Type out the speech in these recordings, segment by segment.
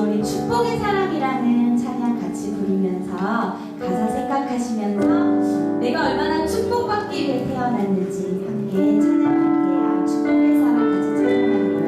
우리 축복의 사랑이라는 찬양 같이 부르면서 가사 생각하시면서 내가 얼마나 축복받기 위해 태어났는지 함께 찬양할게요. 축복의 사랑 같이 찬양합니다.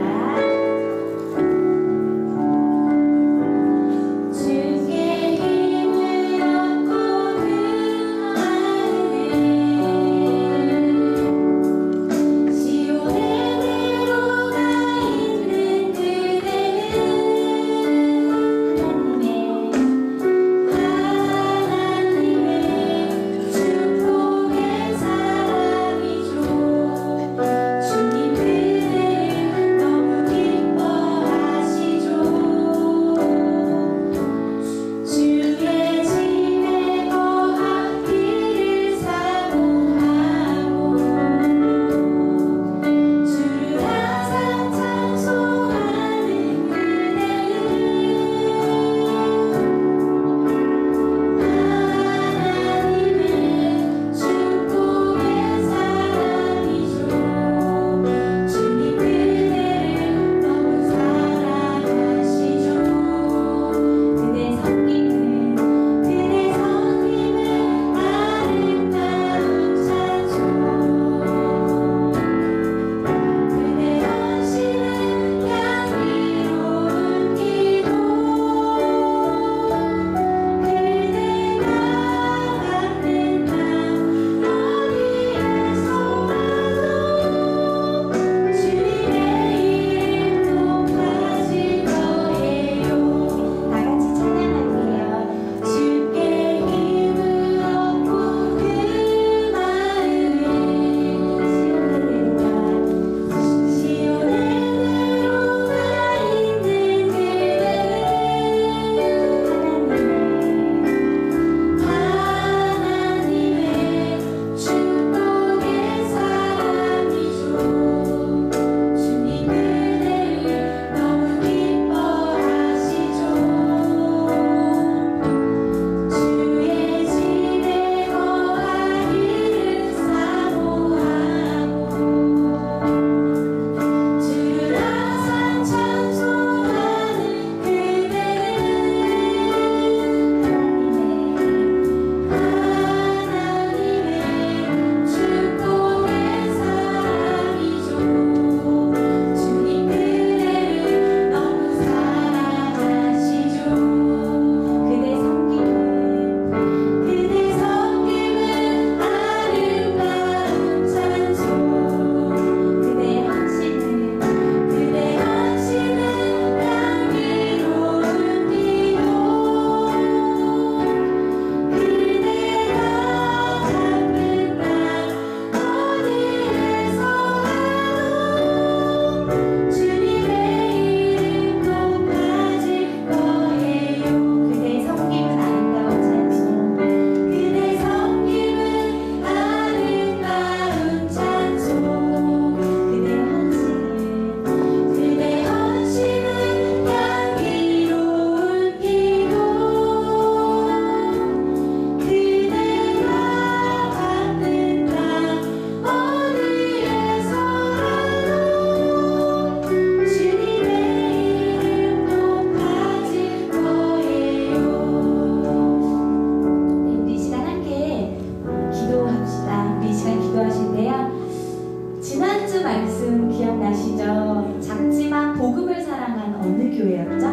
지난주 말씀 기억나시죠? 작지만 복음을 사랑한 어느 교회였죠?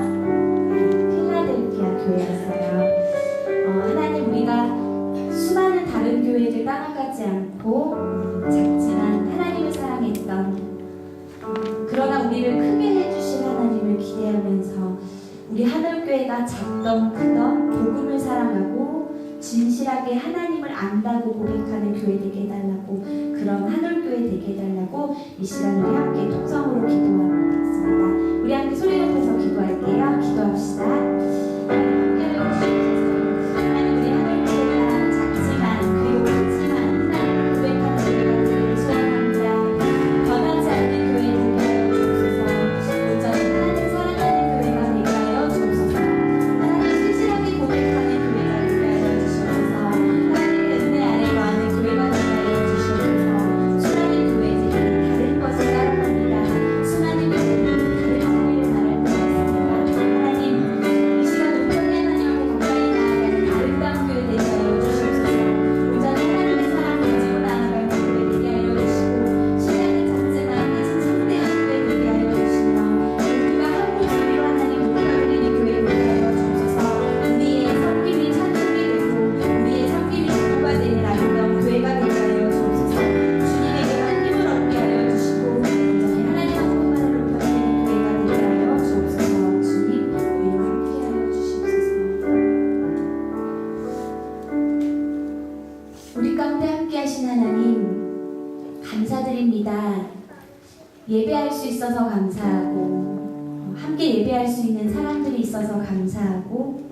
필라델피아 교회였어요. 하나님 우리가 수많은 다른 교회를 따라가지 않고 작지만 하나님을 사랑했던 그러나 우리를 크게 해주실 하나님을 기대하면서 우리 하늘교회가 작던 크던 복음을 사랑하고 진실하게 하나님을 안다고 고백하는 교회 되게 해달라고, 그런 하늘교회 되게 해달라고 이 시간 우리 함께 통성으로 기도하겠습니다. 우리 함께 소리 높여서 기도할게요. 기도합시다. 함께 해주시옵소서. 하나님 우리 하늘교회가 작지만 그리고 크지만 하나님 고백하는 교회가 되기를 소원합니다. 변하지 않는 교회 되게 하여 주옵소서. 온전히 하나님 사랑하는 교회가 되게 하여 주옵소서. 하나님 진실하게 고백하는 교회가 되게 하여 주옵소서. 하나님의 은혜 아래 거하는 교회가 되게 하여 주옵소서. 수많은 교회들이 다른 것을 따라갑니다. 수많은 교회들이 다른 교회를 말할 것 같습니다. 있어서 감사하고, 함께 예배할 수 있는 사람들이 있어서 감사하고,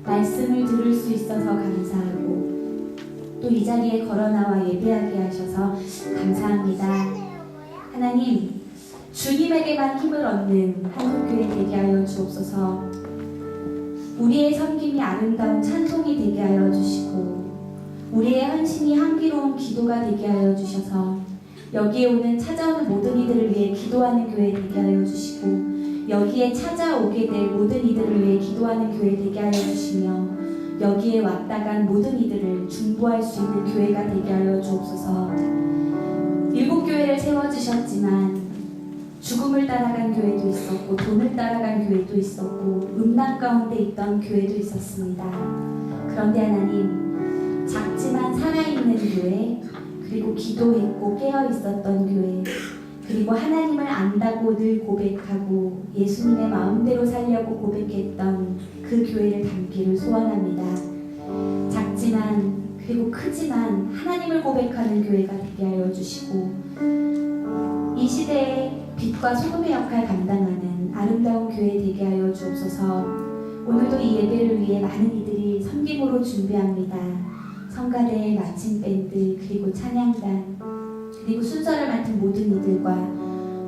말씀을 들을 수 있어서 감사하고, 또 이 자리에 걸어나와 예배하게 하셔서 감사합니다. 하나님, 주님에게만 힘을 얻는 한국교회 되게 하여 주옵소서. 우리의 섬김이 아름다운 찬송이 되게 하여 주시고, 우리의 헌신이 향기로운 기도가 되게 하여 주셔서 여기에 찾아오는 모든 이들을 위해 기도하는 교회 되게 하여 주시고, 여기에 찾아오게 될 모든 이들을 위해 기도하는 교회 되게 하여 주시며, 여기에 왔다 간 모든 이들을 중보할 수 있는 교회가 되게 하여 주옵소서. 일곱 교회를 세워주셨지만 죽음을 따라간 교회도 있었고, 돈을 따라간 교회도 있었고, 음란 가운데 있던 교회도 있었습니다. 그런데 하나님, 작지만 살아있는 교회, 그리고 기도했고 깨어 있었던 교회, 그리고 하나님을 안다고 늘 고백하고 예수님의 마음대로 살려고 고백했던 그 교회를 담기를 소원합니다. 작지만 그리고 크지만 하나님을 고백하는 교회가 되게 하여 주시고, 이 시대에 빛과 소금의 역할 감당하는 아름다운 교회 되게 하여 주옵소서. 오늘도 이 예배를 위해 많은 이들이 섬김으로 준비합니다. 성가대, 마침 밴드, 그리고 찬양단, 그리고 순서를 맡은 모든 이들과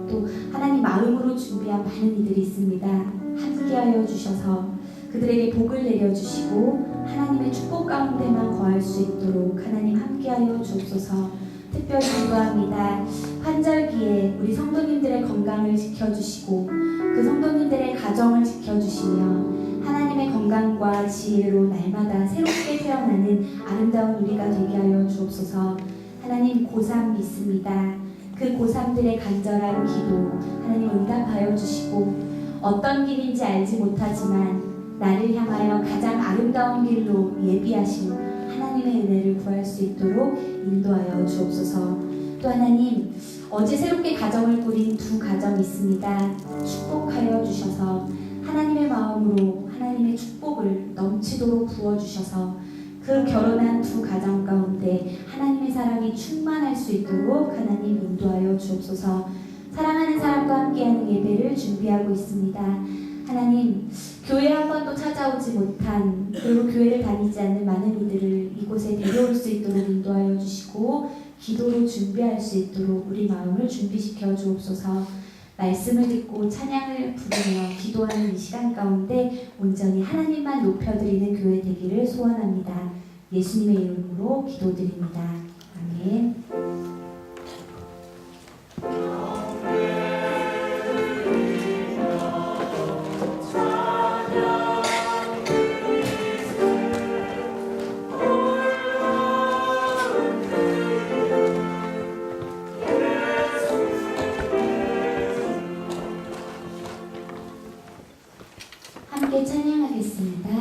또 하나님 마음으로 준비한 많은 이들이 있습니다. 함께하여 주셔서 그들에게 복을 내려주시고 하나님의 축복 가운데만 거할 수 있도록 하나님 함께하여 주옵소서. 특별히 기도합니다. 환절기에 우리 성도님들의 건강을 지켜주시고 그 성도님들의 가정을 지켜주시며 하나님의 건강과 지혜로 날마다 새롭게 태어나는 아름다운 우리가 되게 하여 주옵소서. 하나님, 고3 믿습니다. 그 고3들의 간절한 기도 하나님 응답하여 주시고, 어떤 길인지 알지 못하지만 나를 향하여 가장 아름다운 길로 예비하신 하나님의 은혜를 구할 수 있도록 인도하여 주옵소서. 또 하나님, 어제 새롭게 가정을 꾸린 두 가정이 있습니다. 축복하여 주셔서 하나님의 마음으로 하나님의 축복을 넘치도록 부어주셔서 그 결혼한 두 가정 가운데 하나님의 사랑이 충만할 수 있도록 하나님 인도하여 주옵소서. 사랑하는 사람과 함께하는 예배를 준비하고 있습니다. 하나님, 교회 한 번도 찾아오지 못한, 그리고 교회를 다니지 않는 많은 이들을 이곳에 데려올 수 있도록 인도하여 주시고 기도로 준비할 수 있도록 우리 마음을 준비시켜 주옵소서. 말씀을 듣고 찬양을 부르며 기도하는 이 시간 가운데 온전히 하나님만 높여드리는 교회 되기를 소원합니다. 예수님의 이름으로 기도드립니다. 아멘. 함께 찬양하겠습니다.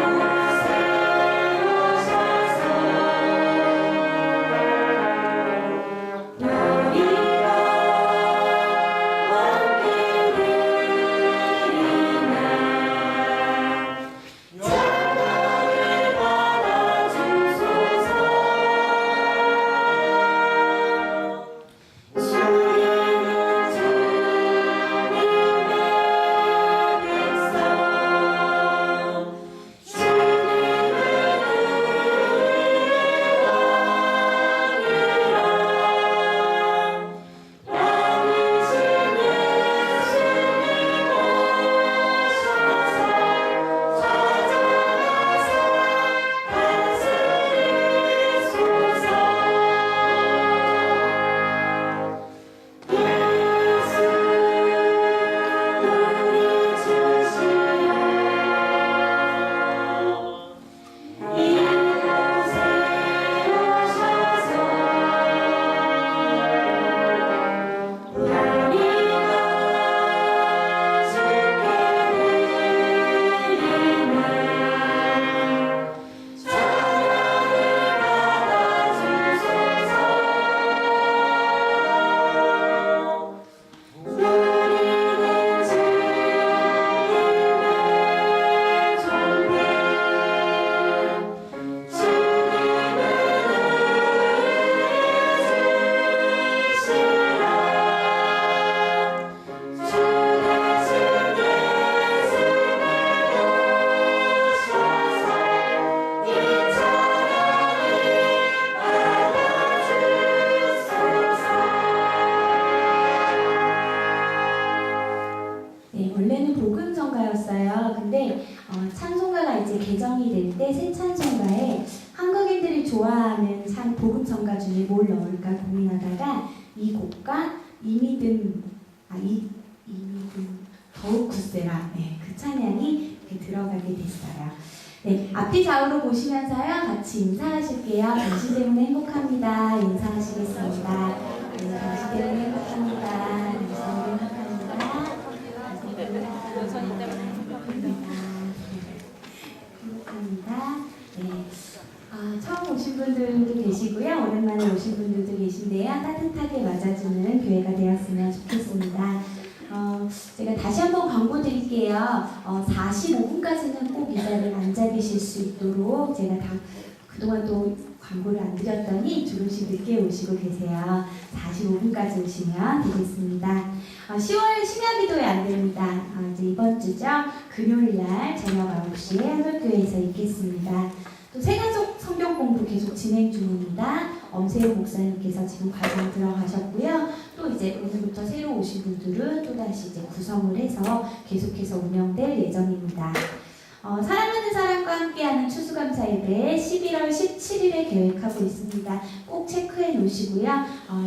예수 가운데 찬송가가 이제 개정이 될 때 새 찬송가에 한국인들이 좋아하는 복음성가 중에 뭘 넣을까 고민하다가 이 곡과 이 믿음 더욱 굳세라, 네, 그 찬양이 이렇게 들어가게 됐어요. 네, 앞뒤 좌우로 보시면서요 같이 인사하실게요. 당신 때문에 행복합니다. 인사하시겠습니다. 네, 당신 때문에 행복합니다. 당신 때문에 행복합니다. 네. 처음 오신 분들도 계시고요. 오랜만에 오신 분들도 계신데요. 따뜻하게 맞아주는 교회가 되었으면 좋겠습니다. 제가 다시 한번 광고 드릴게요. 45분까지는 꼭 이 자리에 앉아 계실 수 있도록 제가 그동안 또 광고를 안 드렸더니 조금씩 늦게 오시고 계세요. 45분까지 오시면 되겠습니다. 10월 심야기도에 안 됩니다. 이제 이번 주죠. 금요일날 저녁 9시에 한울교회에서 있겠습니다. 또 새가족 성경 공부 계속 진행 중입니다. 엄세호 목사님께서 지금 과정 들어가셨고요. 또 이제 오늘부터 새로 오신 분들은 또다시 이제 구성을 해서 계속해서 운영될 예정입니다. 사랑하는 사람과 함께하는 추수감사 예배 11월 17일에 계획하고 있습니다. 꼭 체크해 놓으시고요.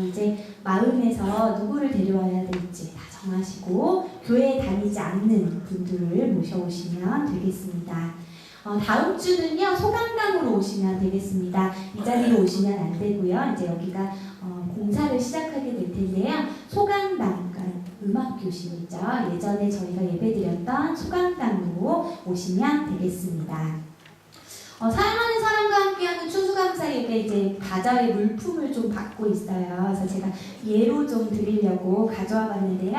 이제 마음에서 누구를 데려와야 될지 다 정하시고 교회에 다니지 않는 분들을 모셔오시면 되겠습니다. 다음 주는요 소강당으로 오시면 되겠습니다. 이 자리로 오시면 안 되고요. 이제 여기가 공사를 시작하게 될 텐데요. 소강당, 그러니까 음악 교실이죠. 예전에 저희가 예배드렸던 소강당으로 오시면 되겠습니다. 사랑하는 사람과 함께하는 추수감사 예배 이제 바자회 물품을 좀 받고 있어요. 그래서 제가 예로 좀 드리려고 가져와 봤는데요.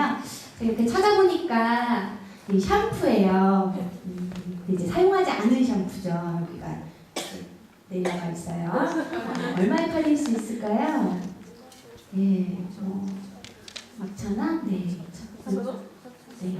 제가 이렇게 찾아보니까 이 샴푸예요. 이제 사용하지 않은 샴푸죠. 여기가 내려가 있어요. 얼마에 팔릴 수 있을까요? 예, 4,000원? 네. 네.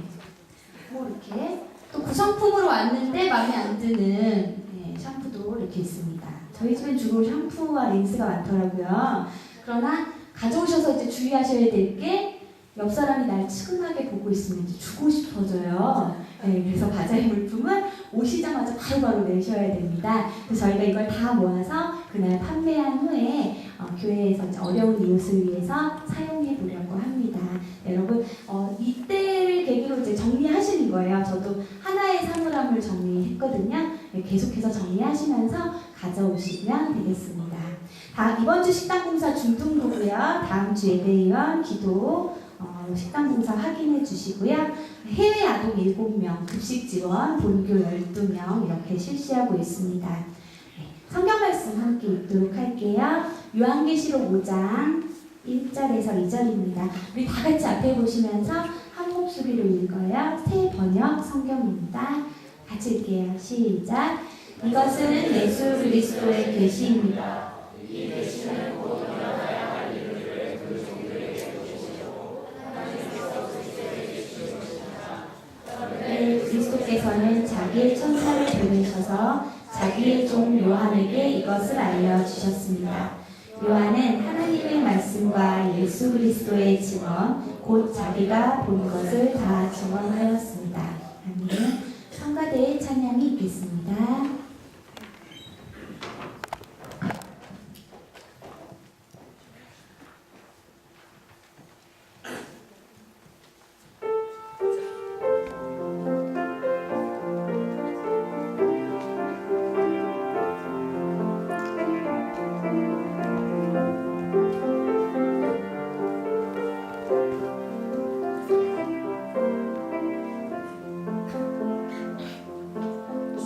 뭐 이렇게 또 구성품으로 왔는데 마음에 안 드는 샴푸도 이렇게 있습니다. 저희 집엔 주로 샴푸와 린스가 많더라고요. 그러나 가져오셔서 이제 주의하셔야 될 게 옆 사람이 날 측은하게 보고 있으면 이제 주고 싶어져요. 네, 그래서 바자회 물품은 오시자마자 바로바로 내셔야 됩니다. 그래서 저희가 이걸 다 모아서 그날 판매한 후에 교회에서 이제 어려운 이웃을 위해서 사용해 보려고 합니다. 네, 여러분 이때를 계기로 이제 정리하시는 거예요. 저도 하나의 사물함을 정리했거든요. 네, 계속해서 정리하시면서 가져오시면 되겠습니다. 이번 주 식당공사 중등부고요. 다음 주 예배위원 기도 식당공사 확인해 주시고요. 해외 아동 7명, 급식 지원, 본교 12명 이렇게 실시하고 있습니다. 네, 성경 말씀 함께 읽도록 할게요. 요한계시록 5장 1절에서 2절입니다. 우리 다 같이 앞에 보시면서 한 목소리로 읽어요. 새 번역 성경입니다. 같이 읽게요. 시작. 이것은 예수 그리스도의 계시입니다. 이 계시는 곧 일어나야 할 일들을 그 종들에게 보시고 하나님께서 그리스도에게 주신 것입니다. 그리스도께서는 자기의 천사를 보내셔서 자기의 종 요한에게 이것을 알려주셨습니다. 요한은 하나님의 말씀과 예수 그리스도의 증언, 곧 자기가 본 것을 다 증언하였습니다. 아멘. 성가대의 찬양이 있겠습니다.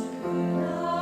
주나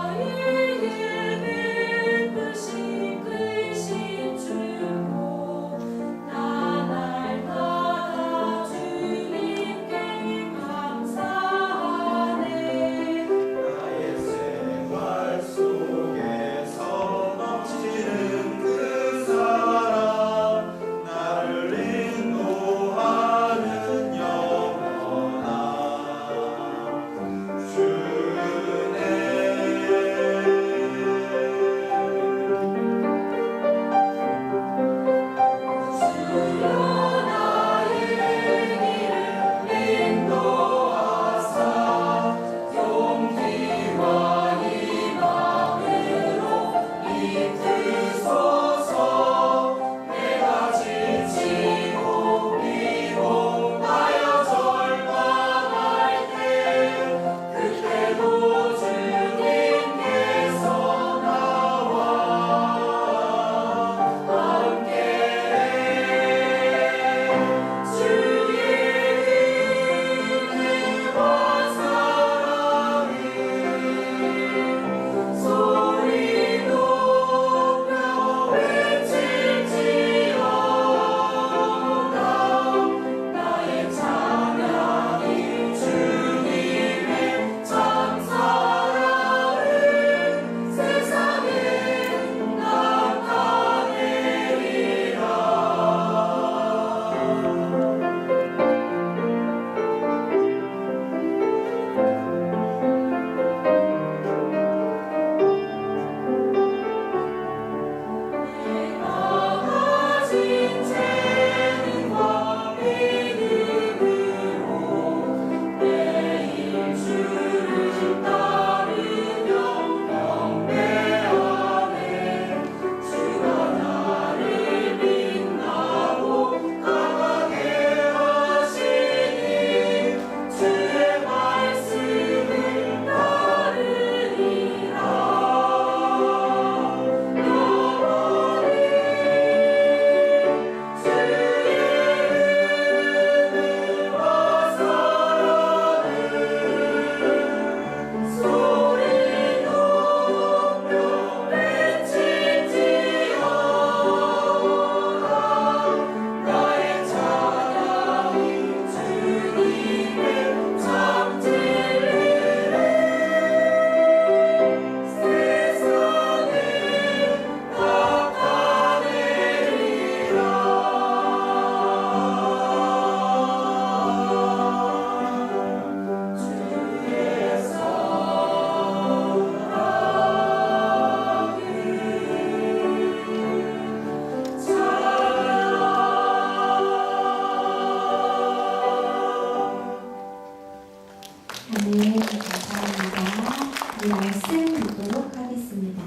이 말씀 듣도록 하겠습니다.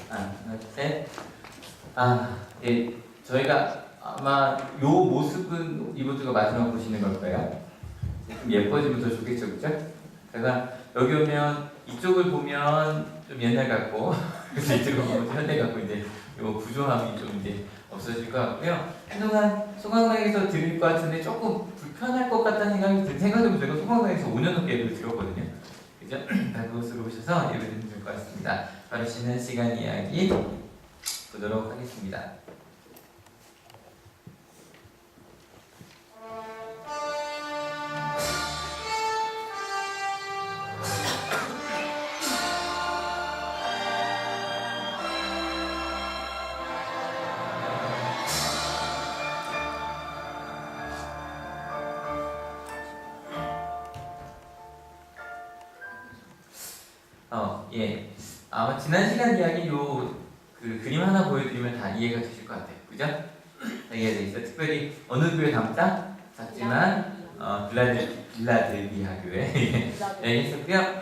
하나, 셋. 예, 저희가 아마 요 모습은 이번 주가 마지막 보시는 걸 거예요. 좀 예뻐지면 더 좋겠죠, 그죠? 제가 여기 오면 이쪽을 보면 좀 옛날 같고, 그래서 이쪽을 보면 좀 현대 같고, 이제 요 구조함이 좀 이제 없어질 것 같고요. 한동안 소강당에서 드릴 것 같은데 조금 불편할 것 같다는 생각해보면 제가 소강당에서 5년 넘게 예배를 드렸거든요. 그죠? 그곳으로 오셔서 예배 드리면 될 것 같습니다. 바로 쉬는 시간 이야기 보도록 하겠습니다. 예. 아마 지난 시간 이야기 그 그림 하나 보여드리면 다 이해가 되실 것 같아요. 그죠? 다 이해가 되시죠? 특별히 어느 교회 닮다? 작지만 빌라델비아 교회 얘기했었고요.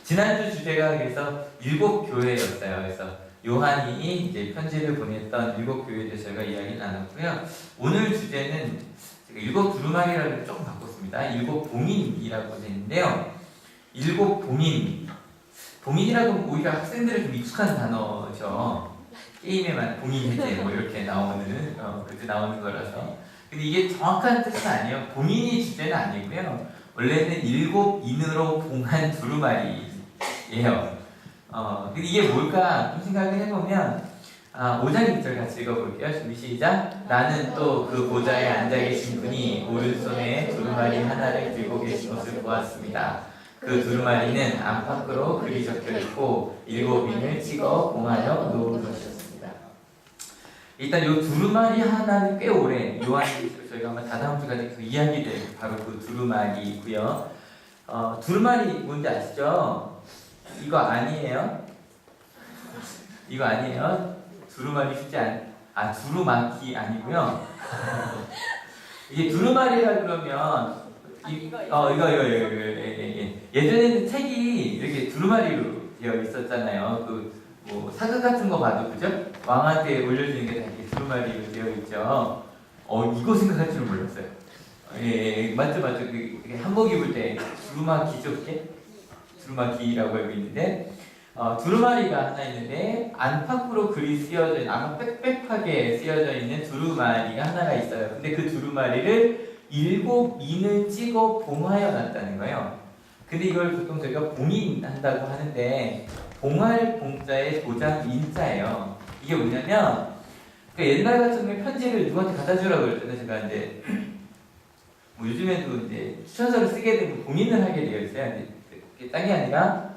지난주 주제가 그래서 7교회였어요. 그래서 요한이 이제 편지를 보냈던 7교회에 대해서 저희가 이야기를 나눴고요. 오늘 주제는 제가 7 두루마리라고 조금 바꿨습니다. 7 봉인이라고 되는데요. 7 봉인. 봉인이라고 하면 오히려 학생들은 좀 익숙한 단어죠. 게임에만 봉인 해제 뭐 이렇게 나오는 그렇게 나오는 거라서. 근데 이게 정확한 뜻은 아니에요. 봉인이 주제는 아니고요. 원래는 7 인으로 봉한 두루마리예요. 근데 이게 뭘까 좀 생각을 해보면 5장 1절 같이 읽어볼게요. 준비 시작. 나는 또 그 보좌에 앉아 계신 분이 오른손에 두루마리 하나를 들고 계신 것을 보았습니다. 그 두루마리는 안팎으로 글이 적혀있고 7인을 찍어 봉하여 놓은 것이었습니다. 일단 이 두루마리 하나는 꽤 오래 요한일서 저희가 아마 다다음 주까지 그 이야기될 바로 그 두루마리고요. 두루마리 뭔지 아시죠? 이거 아니에요? 이거 아니에요? 두루마리 쉽지 두루마기 아니고요. 이게 두루마리라 그러면 이거. 예전에는 책이 이렇게 두루마리로 되어 있었잖아요. 뭐 사극 같은 거 봐도 그죠? 왕한테 올려주는 게 다 이렇게 두루마리로 되어 있죠. 이거 생각할 줄은 몰랐어요. 맞죠. 한복 입을 때 두루마기죠, 그게? 두루마기라고 알고 있는데, 두루마리가 하나 있는데 안팎으로 글이 쓰여져 있는, 아마 빽빽하게 쓰여져 있는 두루마리가 하나가 있어요. 근데 그 두루마리를 7인을 찍어 봉하여 놨다는 거예요. 근데 이걸 보통 저희가 봉인한다고 하는데 봉할 봉자에 도장 인자예요. 이게 뭐냐면 옛날 같은 경우에 편지를 누구한테 갖다 주라고 그랬잖아요. 제가 이제 뭐 요즘에도 이제 추천서를 쓰게 되면 봉인을 하게 되어 있어요. 그게 딴 게 아니라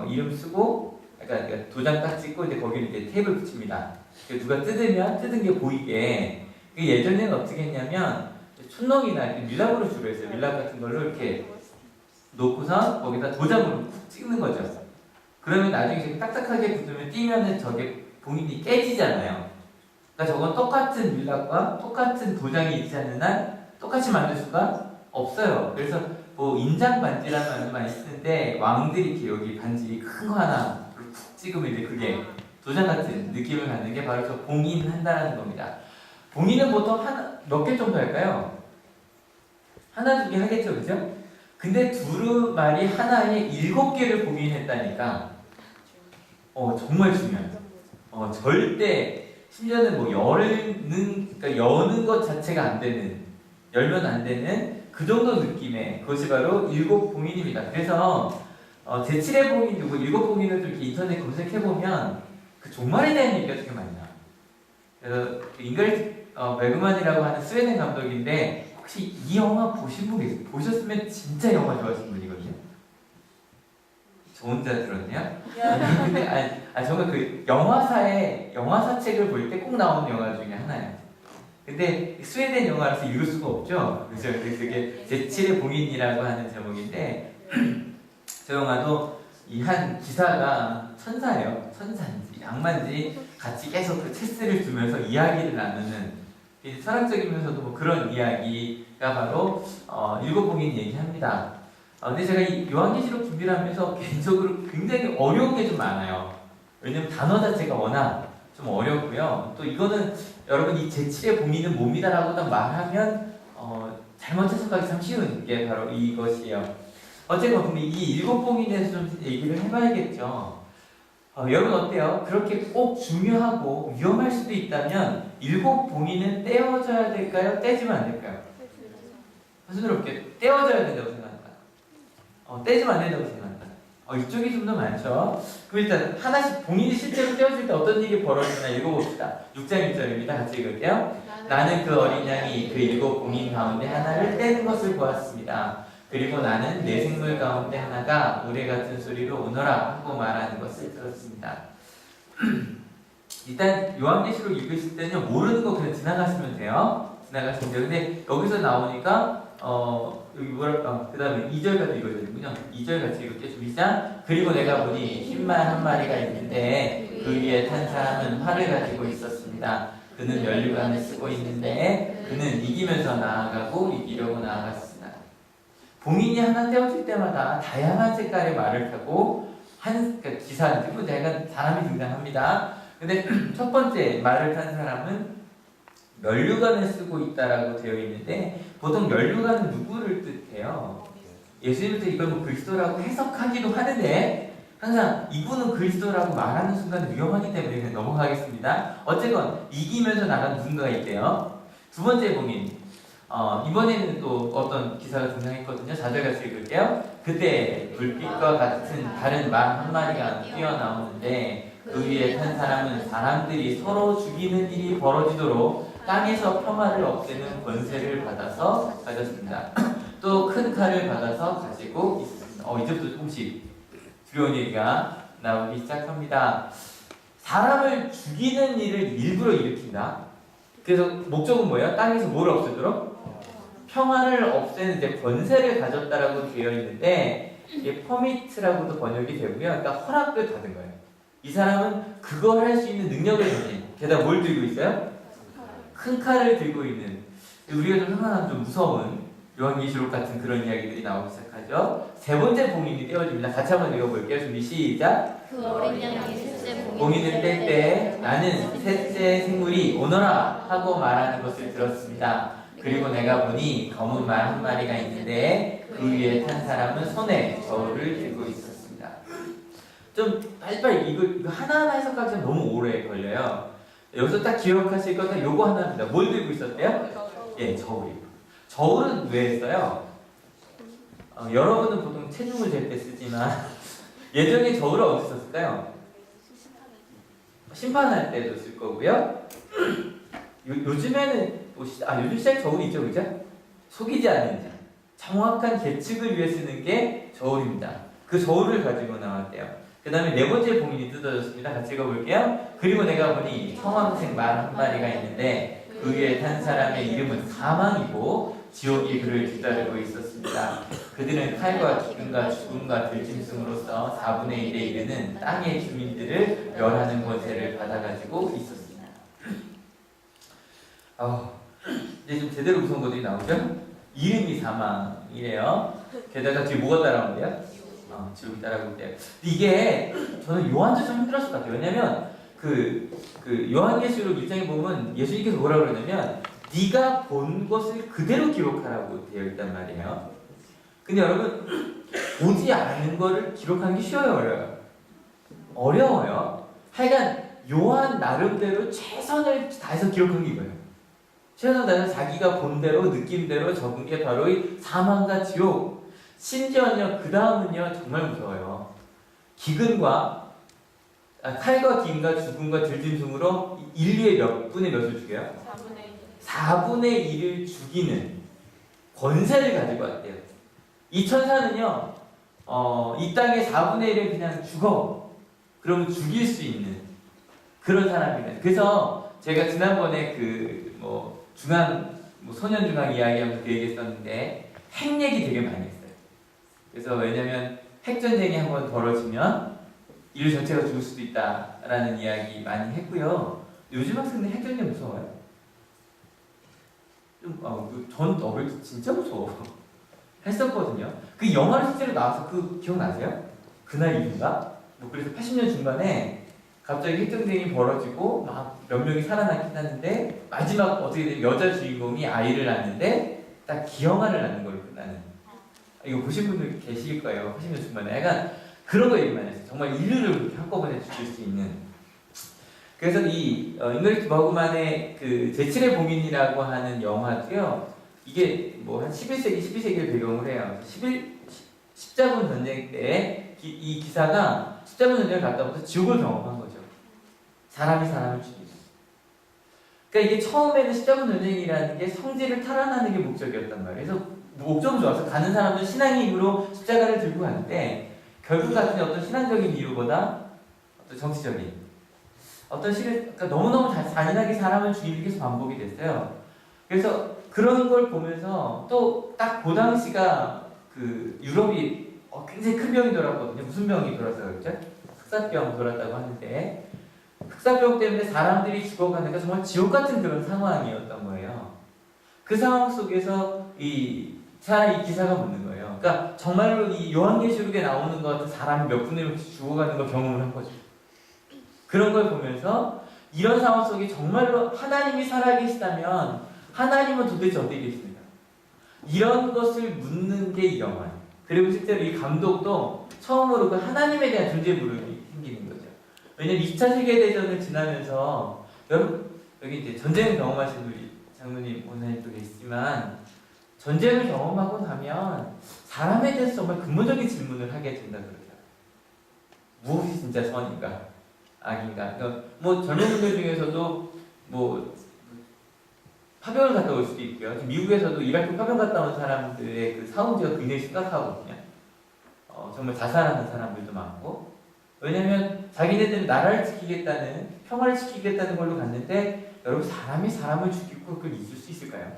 이름 쓰고 그러니까 도장 딱 찍고 이제 거기를 이제 테이프를 붙입니다. 누가 뜯으면 뜯은 게 보이게. 예전에는 어떻게 했냐면 촌농이나 밀랍으로 주로 했어요. 밀랍 같은 걸로 이렇게 놓고서 거기다 도장으로 쿡 찍는 거죠. 그러면 나중에 이렇게 딱딱하게 붙으면 띄면은 저게 봉인이 깨지잖아요. 그러니까 저건 똑같은 밀랍과 똑같은 도장이 있지 않는 한 똑같이 만들 수가 없어요. 그래서 뭐 인장 반지라는 말을 많이 쓰는데 왕들이 이렇게 여기 반지 큰 거 하나 쿡 찍으면 이제 그게 도장 같은 느낌을 갖는 게 바로 저 봉인한다는 겁니다. 봉인은 보통 몇 개 정도 할까요? 하나, 2개 하겠죠, 그죠? 근데 두루마리 하나에 7개를 봉인했다니까, 정말 중요해요. 절대, 심지어는 뭐 그러니까 여는 것 자체가 안 되는, 열면 안 되는 그 정도 느낌의 그것이 바로 7 봉인입니다. 그래서, 제7의 봉인, 7 봉인을 좀 이렇게 인터넷 검색해보면 그 종말에 대한 얘기가 되게 많이 나와요. 그래서 잉글리시 베그만이라고 하는 스웨덴 감독인데 혹시 이 영화 보신 분 계세요? 보셨으면 진짜 영화 좋아하시는 분이거든요. 저 혼자 들었네요. 근데 정말 그 영화사 책을 볼 때 꼭 나오는 영화 중에 하나예요. 근데 스웨덴 영화라서 읽을 수가 없죠. 그래서 그게 제7의 봉인이라고 하는 제목인데 저 영화도 이 한 기사가 천사예요. 천사인지 악마인지 같이 계속 그 체스를 두면서 이야기를 나누는 철학적이면서도 뭐 그런 이야기가 바로 7봉인 얘기합니다. 근데 제가 이 요한계시록 준비를 하면서 개인적으로 굉장히 어려운 게 좀 많아요. 왜냐면 단어 자체가 워낙 좀 어렵고요. 또 이거는 여러분 이 제7의 봉인은 몸이다라고 말하면 잘못 해석하기 참 쉬운 게 바로 이것이에요. 어쨌건 근데 이 7봉인에 대해서 좀 얘기를 해봐야겠죠. 여러분 어때요? 그렇게 꼭 중요하고 위험할 수도 있다면 7봉인은 떼어져야 될까요? 떼지면 안 될까요? 부드럽게 떼어져야 된다고 생각합니다. 떼지면 안 된다고 생각합니다. 이쪽이 좀 더 많죠. 그럼 일단 하나씩 봉인이 실제로 떼어질 때 어떤 일이 벌어지나 읽어봅시다. 6장 1절입니다. 같이 읽을게요. 나는 그 어린 양이 그 7봉인 가운데 하나를 떼는 것을 보았습니다. 그리고 나는 내 생물 가운데 하나가 우레 같은 소리로 오너라 하고 말하는 것을 들었습니다. 일단 요한계시록 읽으실 때는 모르는 거 그냥 지나가시면 돼요. 지나가시면 돼요. 근데 여기서 나오니까 여기 뭐랄까 그 다음에 2절까지 읽어야 되는군요. 2절 같이 읽을게요. 시작. 그리고 내가 보니 흰말 한 마리가 있는데 그 위에 탄 사람은 활을 가지고 있었습니다. 그는 면류관을 쓰고 있는데 그는 이기면서 나아가고 이기려고 나아갔습니다. 봉인이 하나 떼어질 때마다 다양한 색깔의 말을 타고 기사인지 뭐 약간 사람이 등장합니다. 근데 첫 번째 말을 탄 사람은 면류관을 쓰고 있다라고 되어 있는데 보통 면류관은 누구를 뜻해요? 예수님부터 이걸 뭐 그리스도라고 해석하기도 하는데 항상 이분은 그리스도라고 말하는 순간 위험하기 때문에 그냥 넘어가겠습니다. 어쨌건 이기면서 나간 누군가가 있대요. 두 번째 봉인. 이번에는 또 어떤 기사가 등장했거든요. 4절 같이 읽을게요. 그때 불빛과 같은 다른 말 한 마리가 뛰어나오는데 그 위에 탄 사람은 사람들이 서로 죽이는 일이 벌어지도록 땅에서 평화를 없애는 권세를 받아서 가졌습니다. 또 큰 칼을 받아서 가지고 있습니다. 이제부터 조금씩 두려운 얘기가 나오기 시작합니다. 사람을 죽이는 일을 일부러 일으킨다. 그래서 목적은 뭐예요? 땅에서 뭘 없애도록? 평화를 없애는 이제 권세를 가졌다라고 되어 있는데 이게 퍼미트라고도 번역이 되고요. 그러니까 허락을 받은 거예요. 이 사람은 그걸 할 수 있는 능력을 가진. 게다가 뭘 들고 있어요? 큰 칼을 들고 있는. 우리가 좀 상상하면 좀 무서운 요한계시록 같은 그런 이야기들이 나오기 시작하죠. 세 번째 봉인이 떼어집니다. 같이 한번 읽어볼게요. 준비 시작. 그 어린 양이 셋째 봉인을 뗄 때 나는 셋째 생물이 오너라 하고 말하는 것을 들었습니다. 그리고 내가 보니 검은 말 한 마리가 있는데 그 위에 탄 사람은 손에 저울을 들고 있었습니다. 좀 빨리빨리 이거 하나하나 해석하기엔 너무 오래 걸려요. 여기서 딱 기억하실 것은 요거 하나입니다. 뭘 들고 있었대요? 예, 저울이요. 저울은 왜 써요? 여러분은 보통 체중을 잴 때 쓰지만 예전에 저울을 어디 썼을까요? 심판할 때도 쓸 거고요. 요즘에는 요즘 시장 저울이 있죠, 그죠? 속이지 않는 자, 정확한 계측을 위해 쓰는 게 저울입니다. 그 저울을 가지고 나왔대요. 그 다음에 네 번째 봉인이 뜯어졌습니다. 같이 읽어볼게요. 그리고 내가 보니 청황색 말 한 마리가 있는데 그 위에 탄 사람의 이름은 사망이고 지옥이 그를 기다리고 있었습니다. 그들은 칼과 기근과 죽음과 들짐승으로서 4분의 1에 이르는 땅의 주민들을 멸하는 권세를 받아가지고 있었습니다. 이제 좀 제대로 무서운 것들이 나오죠? 이름이 사망이래요. 게다가 뒤에 뭐가 따라오는데요? 지옥이 따라오는데요. 이게 저는 요한도 좀 힘들었을 것 같아요. 왜냐면 그 요한계시록 1장에 보면 예수님께서 뭐라고 그러냐면 네가 본 것을 그대로 기록하라고 되어 있단 말이에요. 근데 여러분 보지 않는 거를 기록하는 게 쉬워요, 어려워요? 하여간 요한 나름대로 최선을 다해서 기록한 게 이거예요. 최선을 다해서 자기가 본 대로 느낌대로 적은 게 바로 이 사망과 지옥. 심지어는요, 그 다음은요 정말 무서워요. 칼과 기근과 죽음과 들짐승으로 인류의 몇 분의 몇을 죽여요? 4분의 1을 죽이는 권세를 가지고 왔대요. 이 천사는요, 이 땅의 4분의 1을 그냥 죽어. 그러면 죽일 수 있는 그런 사람입니다. 그래서 제가 지난번에 소년중앙 이야기하면서 그 얘기했었는데 핵 얘기 되게 많이 했어요. 그래서 왜냐면 핵전쟁이 한번 벌어지면 인류 전체가 죽을 수도 있다라는 이야기 많이 했고요. 요즘 학생들 핵전쟁 무서워요? 전 어릴 때 진짜 무서워. 했었거든요. 그 영화로 실제로 나와서 그 기억나세요? 그날 이후인가? 뭐 그래서 80년 중반에 갑자기 핵전쟁이 벌어지고 막 몇 명이 살아남긴 하는데 마지막 어떻게 돼 여자 주인공이 아이를 낳는데 딱 기형아를 낳는 걸로 끝나는. 이거 보신 분들 계실 거예요. 80년 중반에 약간 그런 거 얘기만 했어요. 정말 인류를 그렇게 한꺼번에 죽일 수 있는. 그래서 이 잉그리트 버그만의 그 제7의 봉인이라고 하는 영화도요. 이게 뭐 한 11세기, 12세기를 배경으로 해요. 십자군 전쟁 때 이 기사가 십자군 전쟁을 갔다 오면서 지옥을 경험한 거죠. 사람이 사람을 죽이고. 그러니까 이게 처음에는 십자군 전쟁이라는 게 성질을 탈환하는 게 목적이었단 말이에요. 그래서 목적은 좋아서 가는 사람들 신앙의 힘으로 십자가를 들고 가는데 결국 같은 어떤 신앙적인 이유보다 어떤 정치적인 어떤 그러니까 너무너무 잔인하게 사람을 죽이는 게 계속 반복이 됐어요. 그래서 그런 걸 보면서 또 딱 그 당시가 그 유럽이 굉장히 큰 병이 돌았거든요. 무슨 병이 돌았어요, 그렇죠? 흑사병 돌았다고 하는데 흑사병 때문에 사람들이 죽어가니까 정말 지옥 같은 그런 상황이었던 거예요. 그 상황 속에서 이 기사가 묻는 거예요. 그러니까 정말로 이 요한계시록에 나오는 것 같은 사람이 몇 분의 1씩 죽어가는 걸 경험을 한 거죠. 그런 걸 보면서 이런 상황 속에 정말로 하나님이 살아계시다면 하나님은 도대체 어디 계십니까? 이런 것을 묻는 게 이 영화예요. 그리고 실제로 이 감독도 처음으로 그 하나님에 대한 존재 부름이 생기는 거죠. 왜냐면 2차 세계대전을 지나면서 여러분 여기 이제 전쟁을 경험하신 우리 장로님 원사님도 계시지만 전쟁을 경험하고 나면 사람에 대해서 정말 근본적인 질문을 하게 된다 그러죠. 무엇이 진짜 선인가, 악인가? 그러니까 뭐 젊은 분들 중에서도 뭐 파병을 갔다 올 수도 있고요. 지금 미국에서도 이라크 파병 갔다 온 사람들의 그 사후 문제가 굉장히 심각하거든요. 정말 자살하는 사람들도 많고. 왜냐면 자기네들은 나라를 지키겠다는, 평화를 지키겠다는 걸로 갔는데 여러분 사람이 사람을 죽이고 그걸 잊을 수 있을까요?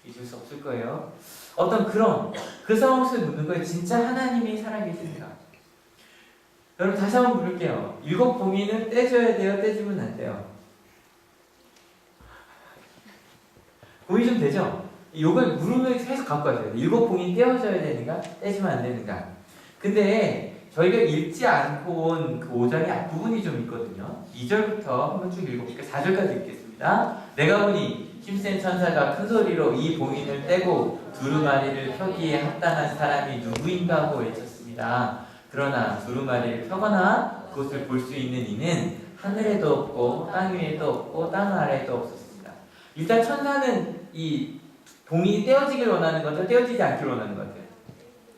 잊을 수 없을 거예요. 어떤 그 상황 속에 묻는 거예요. 진짜 하나님이 살아계신가? 여러분 다시 한번 물을게요. 7 봉인은 떼줘야 돼요? 떼주면 안 돼요? 고민 좀 되죠? 이걸 물으면 계속 갖고 가셔야 돼요. 7 봉인 떼어줘야 되는가? 떼주면 안 되는가? 근데 저희가 읽지 않고 온 그 5장의 앞부분이 좀 있거든요. 2절부터 한번 쭉 읽어볼게요. 4절까지 읽겠습니다. 내가 보니 힘센 천사가 큰 소리로 이 봉인을 떼고 두루마리를 펴기에 합당한 사람이 누구인가 하고 외쳤습니다. 그러나 두루마리를 펴거나 그것을 볼 수 있는 이는 하늘에도 없고 땅 위에도 없고 땅 아래에도 없었습니다. 일단 천사는 이 봉인이 떼어지기를 원하는 거죠? 떼어지지 않기를 원하는 것 같아요?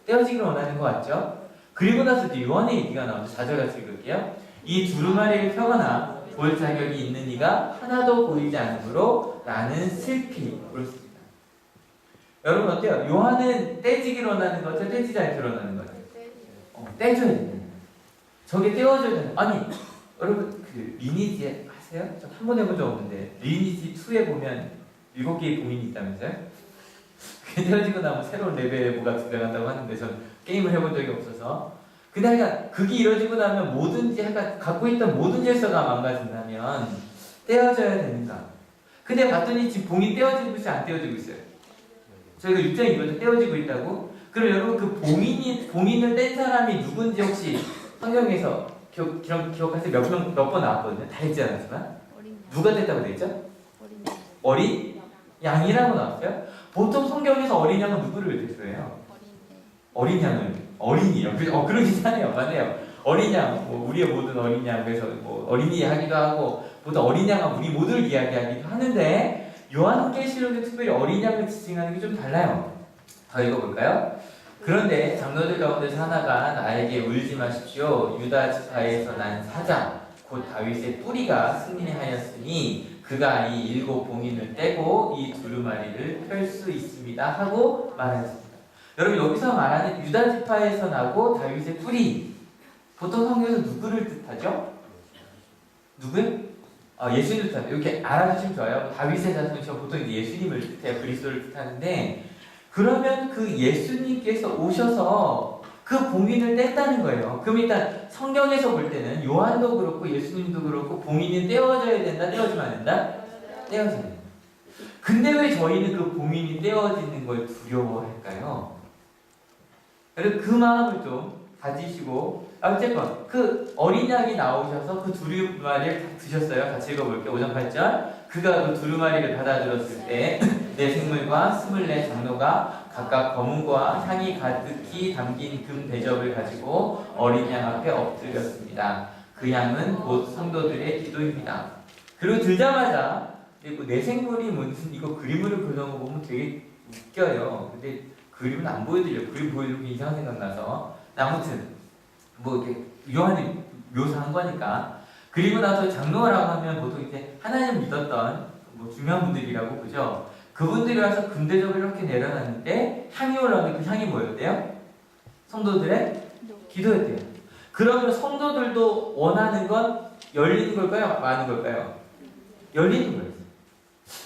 떼어지기를 원하는 것 같죠? 그리고 나서 이제 요한의 얘기가 나오죠. 4절 같이 읽을게요. 이 두루마리를 펴거나 볼 자격이 있는 이가 하나도 보이지 않으므로 나는 슬피 울었습니다. 여러분 어때요? 요한은 떼지기를 원하는 거죠? 떼지지 않기를 원하는 거죠? 떼줘야 돼요. 저게 떼어줘야 되는. 아니 여러분 그 리니지 아세요? 저 한 번 해본 적 없는데 리니지 2에 보면 7개의 봉인이 있다면서요? 그게 떼어지고 나면 새로운 레벨에 뭐가 들어간다고 하는데 전 게임을 해본 적이 없어서. 근데 하여간 그게 이루어지고 나면 뭐든지 하여간 갖고 있던 모든 질서가 망가진다면 떼어져야 되는가? 근데 봤더니 지금 봉이 떼어지고 있어요? 안 떼어지고 있어요? 저희가 6장 이번에 떼어지고 있다고? 그럼 여러분 그 봉인을 뗀 사람이 누군지 혹시 성경에서 기억하세요? 몇 번 나왔거든요. 다 읽지 않았지만 누가 뗐다고 되어 있죠? 어린 양이라고 나왔어요. 보통 성경에서 어린 양은 누구를 대표해요? 어린 양을 어린이요. 그러긴 하네요. 맞네요. 어린 양, 뭐 우리의 모든 어린 양, 그래서 뭐 어린이 하기도 하고 보통 어린 양은 우리 모두를 이야기하기도 하는데 요한계시록에 특별히 어린 양을 지칭하는 게 좀 달라요. 더 읽어볼까요? 그런데 장로들 가운데서 하나가 나에게 울지 마십시오. 유다 지파에서 난 사자 곧 다윗의 뿌리가 승리하였으니 그가 이 7 봉인을 떼고 이 두루마리를 펼 수 있습니다 하고 말하였습니다. 여러분 여기서 말하는 유다 지파에서 나고 다윗의 뿌리 보통 성경에서 누구를 뜻하죠? 누구요? 예수님을 뜻하죠. 이렇게 알아주시면 좋아요. 다윗의 자손이죠. 보통 이제 예수님을 뜻해요. 그리스도를 뜻하는데 그러면 그 예수님께서 오셔서 그 봉인을 뗐다는 거예요. 그럼 일단 성경에서 볼 때는 요한도 그렇고 예수님도 그렇고 봉인이 떼어져야 된다? 떼어지면 안 된다? 떼어져야 된다. 근데 왜 저희는 그 봉인이 떼어지는 걸 두려워할까요? 그래서 그 마음을 좀 가지시고, 어쨌건 그 어린 양이 나오셔서 그 두루마리를 드셨어요. 같이 읽어볼게요. 5장 8절. 그가 그 두루마리를 받아들었을 때 내 생물과 24 장로가 각각 검은과 향이 가득히 담긴 금 대접을 가지고 어린 양 앞에 엎드렸습니다. 그 양은 곧 성도들의 기도입니다. 그리고 들자마자 그리고 내 생물이 무슨 이거 그림으로 그려놓은 거 보면 되게 웃겨요. 근데 그림은 안 보여드려요. 그림 보여드리면 이상한 생각나서. 아무튼 뭐 이렇게 요한이 묘사한 거니까. 그리고 나서 장로라고 하면 보통 이제 하나님 믿었던 뭐 중요한 분들이라고 그죠? 그분들이 와서 금대접을 이렇게 내려놨는데 향이 올라오는데 그 향이 뭐였대요? 성도들의 기도였대요. 그러면 성도들도 원하는 건 열리는 걸까요? 많은 걸까요? 열리는 거예요.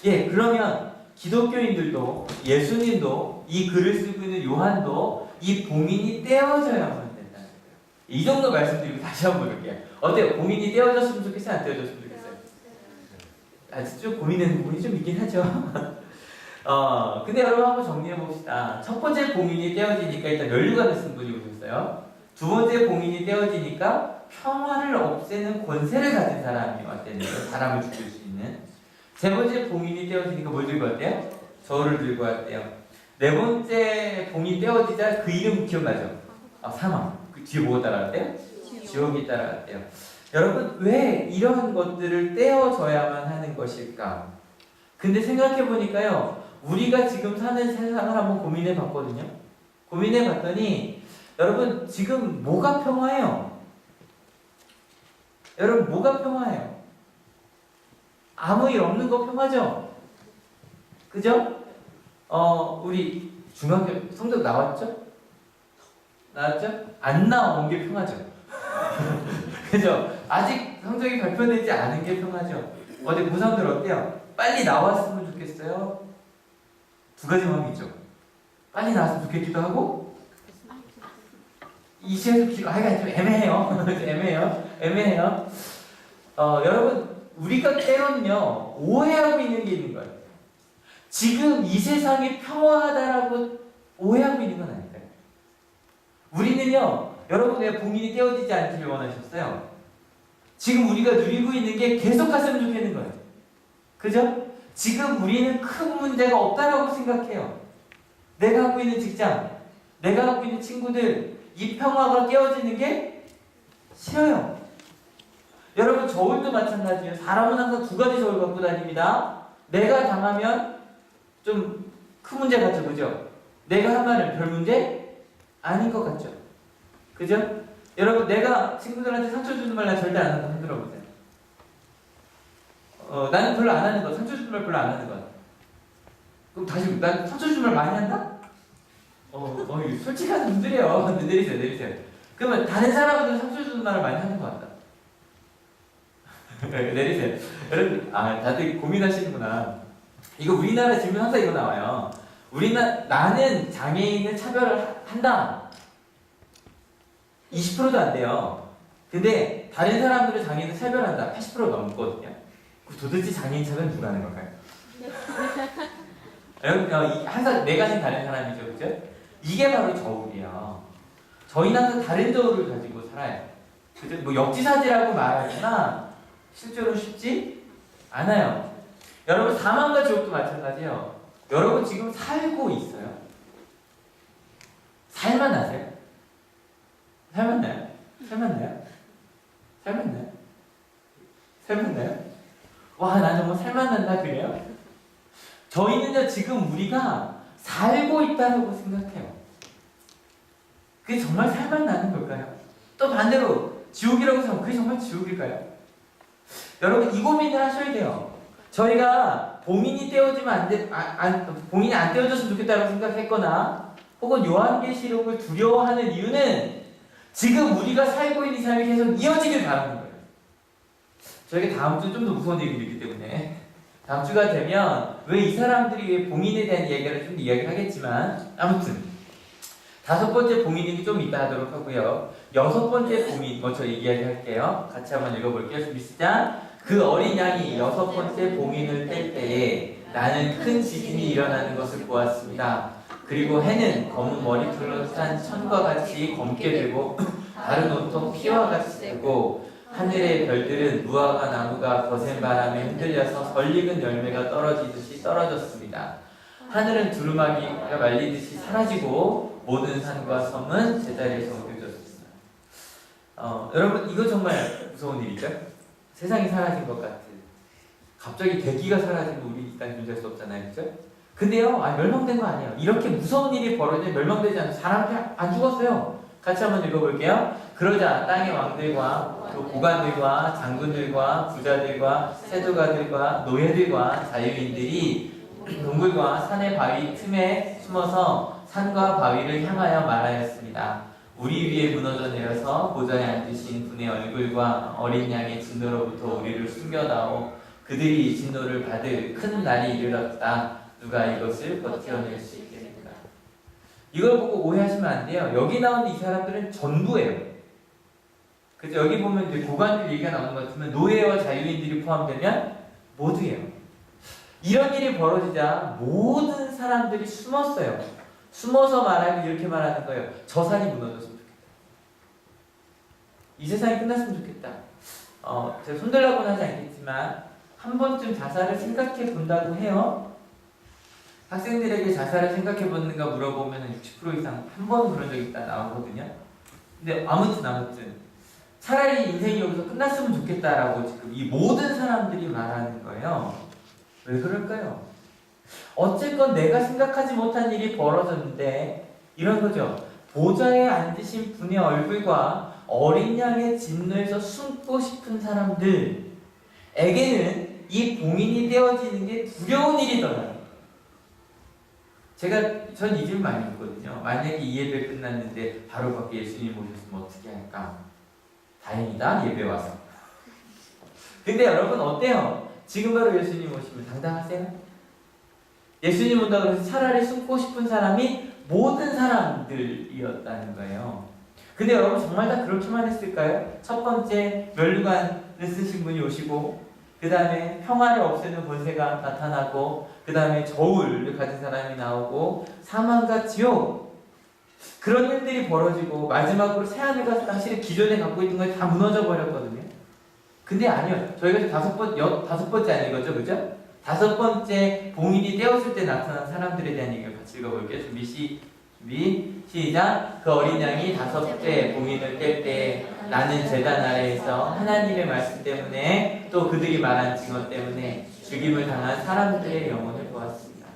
예, 그러면 기독교인들도 예수님도 이 글을 쓰고 있는 요한도 이 봉인이 떼어져야만 된다는 거예요. 이 정도 말씀드리고 다시 한번 볼게요. 어때요? 봉인이 떼어졌으면 좋겠어요? 안 떼어졌으면 좋겠어요? 아직 좀 고민되는 부분이 좀 있긴 하죠. 근데 여러분 한번 정리해 봅시다. 첫 번째 봉인이 떼어지니까 일단 면류관을 쓴 분이 오셨어요. 두 번째 봉인이 떼어지니까 평화를 없애는 권세를 가진 사람이 왔다는 거예요. 사람을 죽일 수 있는. 세 번째 봉인이 떼어지니까 뭘 들고 왔대요? 저울을 들고 왔대요. 네 번째 봉인이 떼어지자 그 이름 기억나죠? 사망. 그 뒤에 뭐가 따라왔대요? 지옥이 따라왔대요. 여러분 왜 이런 것들을 떼어져야만 하는 것일까? 근데 생각해 보니까요. 우리가 지금 사는 세상을 한번 고민해 봤거든요. 고민해 봤더니 여러분 지금 뭐가 평화예요? 여러분 뭐가 평화예요? 아무 일 없는 거 평화죠? 그죠? 우리 중학교 성적 나왔죠? 나왔죠? 안 나온 게 평화죠? 그죠? 아직 성적이 발표되지 않은 게 평화죠? 어제 고3들 어때요? 빨리 나왔으면 좋겠어요? 두 가지 마음이 있죠. 빨리 나왔으면 좋겠기도 하고 이 시에서 좀 애매해요. 애매해요. 여러분 우리가 때로는요 오해하고 있는 게 있는 거예요. 지금 이 세상이 평화하다라고 오해하고 있는 건 아닐까요? 우리는요 여러분의 봉인이 떼어지지 않기를 원하셨어요. 지금 우리가 누리고 있는 게 계속 갔으면 좋겠는 거예요. 그죠? 지금 우리는 큰 문제가 없다라고 생각해요. 내가 하고 있는 직장, 내가 하고 있는 친구들, 이 평화가 깨어지는 게 싫어요. 여러분 저울도 마찬가지예요. 사람은 항상 두 가지 저울 갖고 다닙니다. 내가 당하면 좀 큰 문제 같죠, 그죠? 내가 하면은 별 문제 아닌 것 같죠, 그죠? 여러분 내가 친구들한테 상처 주는 말 난 절대 안 한다. 흔들어 보세요. 나는 별로 안 하는 거, 상처 주는 말 별로 안 하는 거. 그럼 다시 난 상처 주는 말 많이 한다? 솔직한 분들이에요. 내리세요. 그러면 다른 사람들은 상처 주는 말을 많이 하는 것 같다. 내리세요. 여러분, 다들 고민하시는구나. 이거 우리나라 질문 항상 이거 나와요. 나는 장애인을 차별을 한다. 20%도 안 돼요. 근데 다른 사람들은 장애인을 차별한다. 80% 넘거든요. 도대체 장애인 차별은 누가 하는 걸까요? 여러분, 항상 네 가지 다른 사람이죠, 그죠? 이게 바로 저울이에요. 저희는 항상 다른 저울을 가지고 살아요. 그죠? 뭐 역지사지라고 말하지만 실제로 쉽지 않아요. 여러분 사망과 지옥도 마찬가지예요. 여러분 지금 살고 있어요. 살만 나세요? 살만 나요? 와, 난 정말 살만 난다 그래요? 저희는요 지금 우리가 살고 있다고 생각해요. 그게 정말 살만 나는 걸까요? 또 반대로 지옥이라고 생각하면 그게 정말 지옥일까요? 여러분 이 고민을 하셔야 돼요. 저희가 봉인이 떼어지면 봉인이 안 떼어졌으면 좋겠다고 생각했거나 혹은 요한계시록을 두려워하는 이유는 지금 우리가 살고 있는 삶이 계속 이어지길 바라는 거예요. 저희가 다음 주 좀 더 무서운 얘기를 있기 때문에 다음 주가 되면 왜 이 사람들이 봉인에 대한 이야기를 좀 이야기를 하겠지만 아무튼 다섯 번째 봉인이 좀 이따 하도록 하고요. 여섯 번째 봉인 먼저 이야기할게요. 같이 한번 읽어볼게요. 준비 시작. 그 어린 양이 여섯 번째 봉인을 뗄 때에 나는 큰 지진이 일어나는 것을 보았습니다. 그리고 해는 검은 머리털로 산 천과 같이 검게 되고 다른 온통 피와 같이 되고 하늘의 별들은 무화과 나무가 거센 바람에 흔들려서 설익은 열매가 떨어지듯이 떨어졌습니다. 하늘은 두루마기가 말리듯이 사라지고 모든 산과 섬은 제자리에서 옮겨졌습니다. 여러분 이거 정말 무서운 일이죠? 세상이 사라진 것 같은. 갑자기 대기가 사라지면 우리 이 땅에 존재할 수 없잖아요, 그렇죠? 근데요, 멸망된 거 아니에요. 이렇게 무서운 일이 벌어지면 멸망되지 않아요. 사람들이 안 죽었어요. 같이 한번 읽어볼게요. 그러자 땅의 왕들과 또 고관들과 장군들과 부자들과 세도가들과 노예들과 자유인들이 동굴과 산의 바위 틈에 숨어서 산과 바위를 향하여 말하였습니다. 우리 위에 무너져 내려서 보좌에 앉으신 분의 얼굴과 어린 양의 진노로부터 우리를 숨겨다오. 그들이 진노를 받을 큰 날이 이르렀다. 누가 이것을 버텨낼 수 있겠는가? 이걸 보고 오해하시면 안 돼요. 여기 나오는 이 사람들은 전부예요. 그래서 여기 보면 이제 고관들 얘기가 나오는 것 같으면 노예와 자유인들이 포함되면 모두예요. 이런 일이 벌어지자 모든 사람들이 숨었어요. 숨어서 말하면 이렇게 말하는 거예요. 저 산이 무너졌으면 좋겠다. 이 세상이 끝났으면 좋겠다. 제가 손들라고는 하지 않겠지만 한 번쯤 자살을 생각해 본다고 해요. 학생들에게 자살을 생각해 보는가 물어보면 60% 이상 한 번 그런 적 있다 나오거든요. 근데 아무튼 차라리 인생이 여기서 끝났으면 좋겠다라고 지금 이 모든 사람들이 말하는 거예요. 왜 그럴까요? 어쨌건 내가 생각하지 못한 일이 벌어졌는데 이런 거죠. 보좌에 앉으신 분의 얼굴과 어린 양의 진노에서 숨고 싶은 사람들에게는 이 봉인이 되어지는 게 두려운 일이더라고요. 전 이 질문 많이 묻거든요. 만약에 이 예배 끝났는데 바로 밖에 예수님 오셨으면 어떻게 할까? 다행이다, 예배 와서. 근데 여러분 어때요? 지금 바로 예수님 오시면 당당하세요? 예수님 온다고 해서 차라리 숨고 싶은 사람이 모든 사람들이었다는 거예요. 근데 여러분 정말 다 그렇게만 했을까요? 첫 번째 멸류관을 쓰신 분이 오시고 그 다음에 평화를 없애는 권세가 나타나고 그 다음에 저울을 가진 사람이 나오고 사망과 지옥 그런 일들이 벌어지고 마지막으로 새하늘과 사실은 기존에 갖고 있던 걸 다 무너져 버렸거든요. 근데 아니요. 저희가 다섯 번째 안 읽었죠, 그죠? 다섯 번째 봉인이 떼었을 때 나타난 사람들에 대한 얘기를 같이 읽어볼게요. 준비 시작. 그 어린 양이 다섯 배 봉인을 뗄 때 나는 제단 아래에서 하나님의 말씀 때문에 또 그들이 말한 증언 때문에 죽임을 당한 사람들의 영혼을 보았습니다.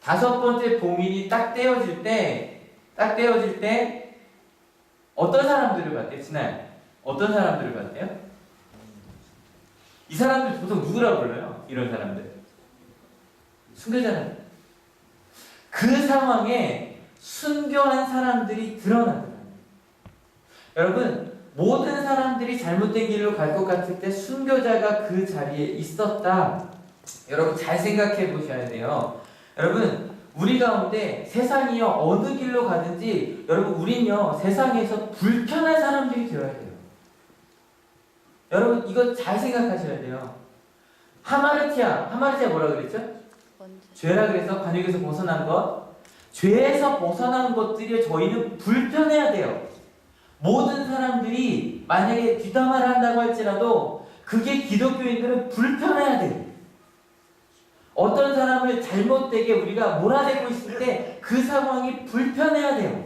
다섯 번째 봉인이 딱 떼어질 때 어떤 사람들을 봤대요? 지난 어떤 사람들을 봤대요? 이 사람들 보통 누구라고 불러요? 이런 사람들 순교자는 그 상황에 순교한 사람들이 드러나더라고요. 여러분 모든 사람들이 잘못된 길로 갈 것 같을 때 순교자가 그 자리에 있었다. 여러분 잘 생각해 보셔야 돼요. 여러분 우리 가운데 세상이요 어느 길로 가든지 여러분 우린요 세상에서 불편한 사람들이 되어야 돼요. 여러분 이거 잘 생각하셔야 돼요. 하마르티아 뭐라 그랬죠? 죄라 그래서 관역에서 벗어난 것, 죄에서 벗어난 것들이 저희는 불편해야 돼요. 모든 사람들이 만약에 뒷담화를 한다고 할지라도 그게 기독교인들은 불편해야 돼요. 어떤 사람을 잘못되게 우리가 몰아내고 있을 때 그 상황이 불편해야 돼요.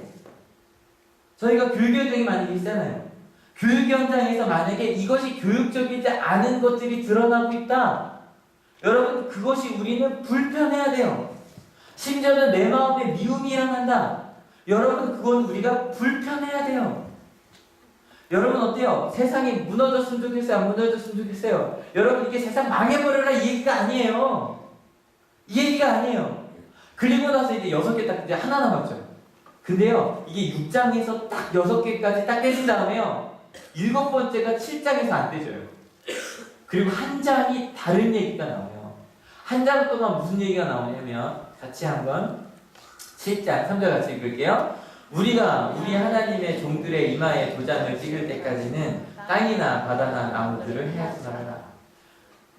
저희가 교육 현장이 만약에 있잖아요. 교육 현장에서 만약에 이것이 교육적이지 않은 것들이 드러나고 있다. 여러분 그것이 우리는 불편해야 돼요. 심지어는 내 마음에 미움이 일어난다. 여러분 그건 우리가 불편해야 돼요. 여러분 어때요? 세상이 무너졌으면 좋겠어요? 안 무너졌으면 좋겠어요? 여러분 이게 세상 망해버려라 이 얘기가 아니에요. 이 얘기가 아니에요. 그리고 나서 이제 6개 딱 이제 하나 남았죠. 근데요 이게 6장에서 딱 6개까지 딱 깨진 다음에요 7번째가 7장에서 안 떼져요. 그리고 한 장이 다른 얘기가 나와요. 한 장 동안 무슨 얘기가 나오냐면 같이 한번 7장 3절 같이 읽을게요. 우리가 우리 하나님의 종들의 이마에 도장을 찍을 때까지는 땅이나 바다나 나무들을 해하지 말아라.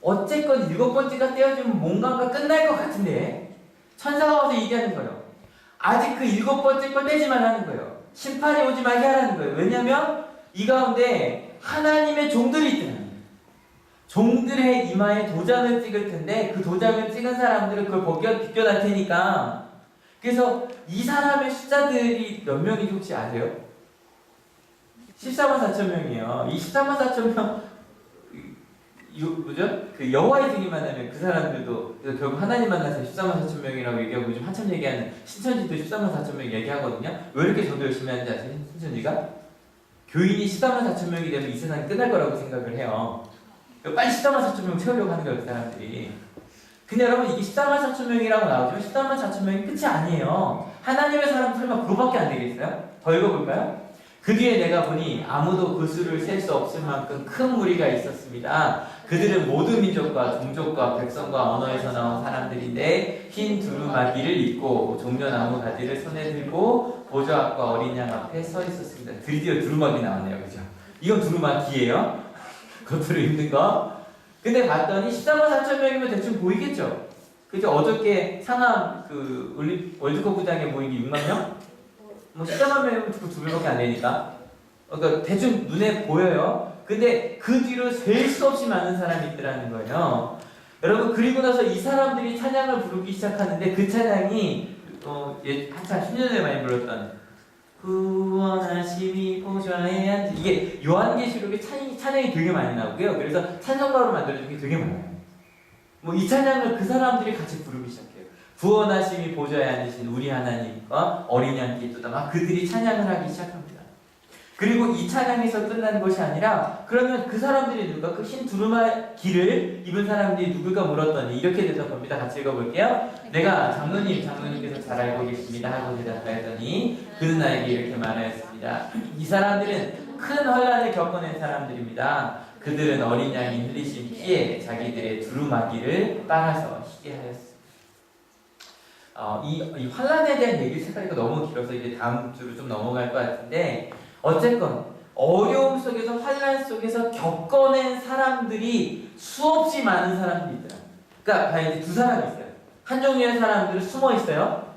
어쨌건 7번째가 떼어지면 뭔가가 끝날 것 같은데 천사가 와서 얘기하는 거예요. 아직 그 7번째 걸 떼지 말라는 거예요. 심판이 오지 말게 하라는 거예요. 왜냐하면 이 가운데 하나님의 종들이 있더라는 거예요. 종들의 이마에 도장을 찍을 텐데 그 도장을 찍은 사람들은 그걸 비껴날 테니까. 그래서 이 사람의 숫자들이 몇 명인지 혹시 아세요? 14만 4천 명이에요. 이 14만 4천 명 뭐죠? 그 여호와의 증인 만나면 그 사람들도 그래서 결국 하나님 만나서 14만 4천 명이라고 얘기하고 요즘 한참 얘기하는 신천지도 14만 4천 명 얘기하거든요. 왜 이렇게 저도 열심히 하는지 아세요? 신천지가? 교인이 14만 4천 명이 되면 이 세상이 끝날 거라고 생각을 해요. 빨리 14만 4천 명 채우려고 하는 거예요, 그 사람들이. 근데 여러분 이게 14만 4천 명이라고 나오지만 14만 4천 명이 끝이 아니에요. 하나님의 사람 설마 그거밖에 안 되겠어요? 더 읽어볼까요? 그 뒤에 내가 보니 아무도 그 수를 셀 수 없을 만큼 큰 무리가 있었습니다. 그들은 모든 민족과 종족과 백성과 언어에서 나온 사람들인데 흰 두루마기를 입고 종려나무 가지를 손에 들고 보좌 앞과 어린 양 앞에 서 있었습니다. 드디어 두루마기 나왔네요. 그죠? 이건 두루마기예요. 겉으로 입는 거. 근데 봤더니 14만 4천 명이면 대충 보이겠죠? 그죠? 어저께 상암 그 월드컵 구장에 모인 게 6만 명? 뭐 14만 명이면 그 2배밖에 안 되니까. 그러니까 대충 눈에 보여요. 근데 그 뒤로 셀 수 없이 많은 사람이 있더라는 거예요. 여러분 그리고 나서 이 사람들이 찬양을 부르기 시작하는데 그 찬양이 한참 10년 전에 많이 불렀던 구원하심이 보좌에 앉으 이게 요한계시록에 찬양이 되게 많이 나오고요. 그래서 찬송가로 만들어진 게 되게 많아요. 뭐 이 찬양을 그 사람들이 같이 부르기 시작해요. 구원하심이 보좌에 앉으신 우리 하나님과 어린 양께 있도다 막 그들이 찬양을 하기 시작합니다. 그리고 이 찬양에서 끝나는 것이 아니라 그러면 그 사람들이 누가 그 흰 두루마기를 입은 사람들이 누굴까 물었더니 이렇게 대답합니다. 같이 읽어볼게요. 내가 장로님께서 잘 알고 계십니다 하고 대답하였더니 그는 나에게 이렇게 말하였습니다. 이 사람들은 큰 환난을 겪어낸 사람들입니다. 그들은 어린 양이 흘리신 피에 자기들의 두루마기를 빨아서 희게 하였습니다. 이 환난에 대한 얘기를 생각하니까 너무 길어서 이제 다음 주로 좀 넘어갈 것 같은데 어쨌건 어려움 속에서 환난 속에서 겪어낸 사람들이 수없이 많은 사람들이 있더라. 그러니까 이제 두 사람이 있어요. 한 종류의 사람들은 숨어 있어요.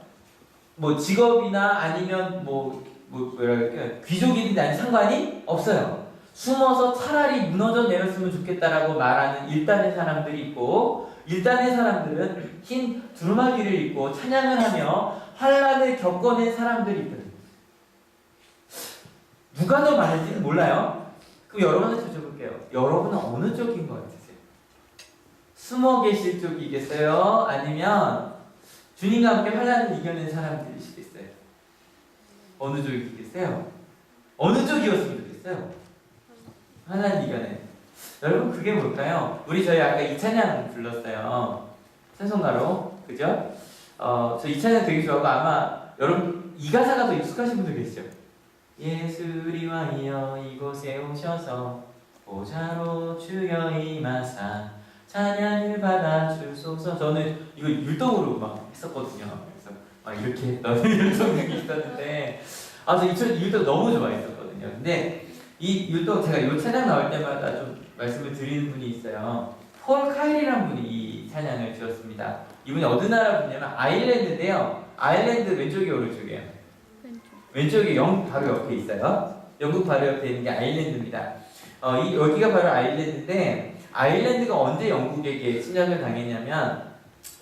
뭐 직업이나 아니면 뭐랄까 귀족이든 아니 상관이 없어요. 숨어서 차라리 무너져 내렸으면 좋겠다라고 말하는 일단의 사람들이 있고 일단의 사람들은 흰 두루마기를 입고 찬양을 하며 환난을 겪어낸 사람들이 있거든요. 누가 더 많은지는 몰라요. 그럼 여러분한테 여쭤볼게요. 여러분은 어느 쪽인 것 같으세요? 숨어 계실 쪽이겠어요? 아니면 주님과 함께 환난을 이겨낸 사람들이시겠어요? 어느 쪽이겠어요? 어느 쪽이었으면 좋겠어요? 환난을 이겨낸. 여러분 그게 뭘까요? 저희 아까 이 찬양 불렀어요. 찬송가로. 그죠? 저 이 찬양 되게 좋아하고 아마 여러분 이 가사가 더 익숙하신 분들 계시죠? 예수리 왕이여 이곳에 오셔서 보좌로 주여 임하사 찬양을 받아 주소서. 저는 이거 율동으로 막 했었거든요. 그래서 막 이렇게 했던 율동이 있었는데 저 이 율동 너무 좋아했었거든요. 근데 이 율동 제가 이 찬양 나올 때마다 좀 말씀을 드리는 분이 있어요. 폴 카일이라는 분이 이 찬양을 지었습니다. 이분이 어느 나라 분이냐면 아일랜드인데요. 아일랜드 왼쪽이 오른쪽이에요. 왼쪽에 영국 바로 옆에 있어요. 영국 바로 옆에 있는 게 아일랜드입니다. 여기가 바로 아일랜드인데 아일랜드가 언제 영국에게 침략을 당했냐면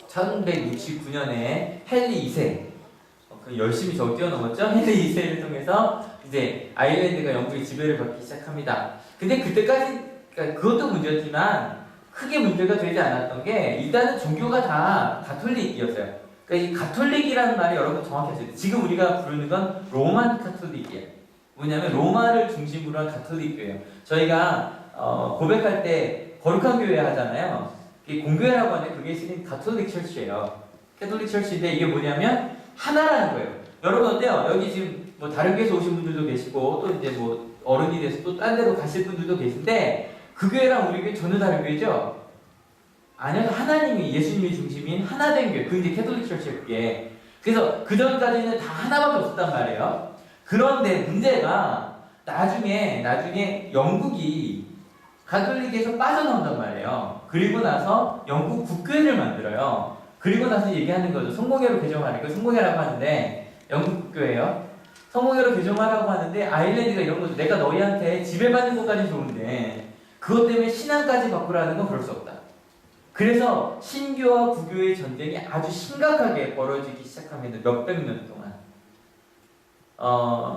1169년에 헨리 2세 열심히 저 뛰어넘었죠? 헨리 2세를 통해서 이제 아일랜드가 영국의 지배를 받기 시작합니다. 근데 그때까지 그러니까 그것도 문제였지만 크게 문제가 되지 않았던 게 일단은 종교가 다 가톨릭이었어요. 그러니까 이 가톨릭이라는 말이 여러분 정확히 아셔야 돼요. 지금 우리가 부르는 건 로만 가톨릭이에요. 뭐냐면 로마를 중심으로 한 가톨릭 교회예요. 저희가 고백할 때 거룩한 교회 하잖아요. 이게 공교회라고 하는데 그게 실은 가톨릭 철치예요. 캐톨릭 철치인데 이게 뭐냐면 하나라는 거예요. 여러분 어때요? 여기 지금 뭐 다른 교회에서 오신 분들도 계시고 또 이제 뭐 어른이 돼서 또 딴 데로 가실 분들도 계신데 그 교회랑 우리 교회 전혀 다른 교회죠? 아니요, 하나님이 예수님이 중심인 하나된 교회, 그 이제 캐톨릭 철치의 그게. 그래서 그 전까지는 다 하나밖에 없었단 말이에요. 그런데 문제가 나중에 영국이 가톨릭에서 빠져나온단 말이에요. 그리고 나서 영국 국교회를 만들어요. 그리고 나서 얘기하는 거죠. 성공회로 개정하니까 성공회라고 하는데 영국 국교회요. 성공회로 개정하라고 하는데 아일랜드가 이런 거죠. 내가 너희한테 지배받는 것까지 좋은데 그것 때문에 신앙까지 바꾸라는 건 그럴 수 없다. 그래서 신교와 구교의 전쟁이 아주 심각하게 벌어지기 시작합니다. 몇백 년 동안.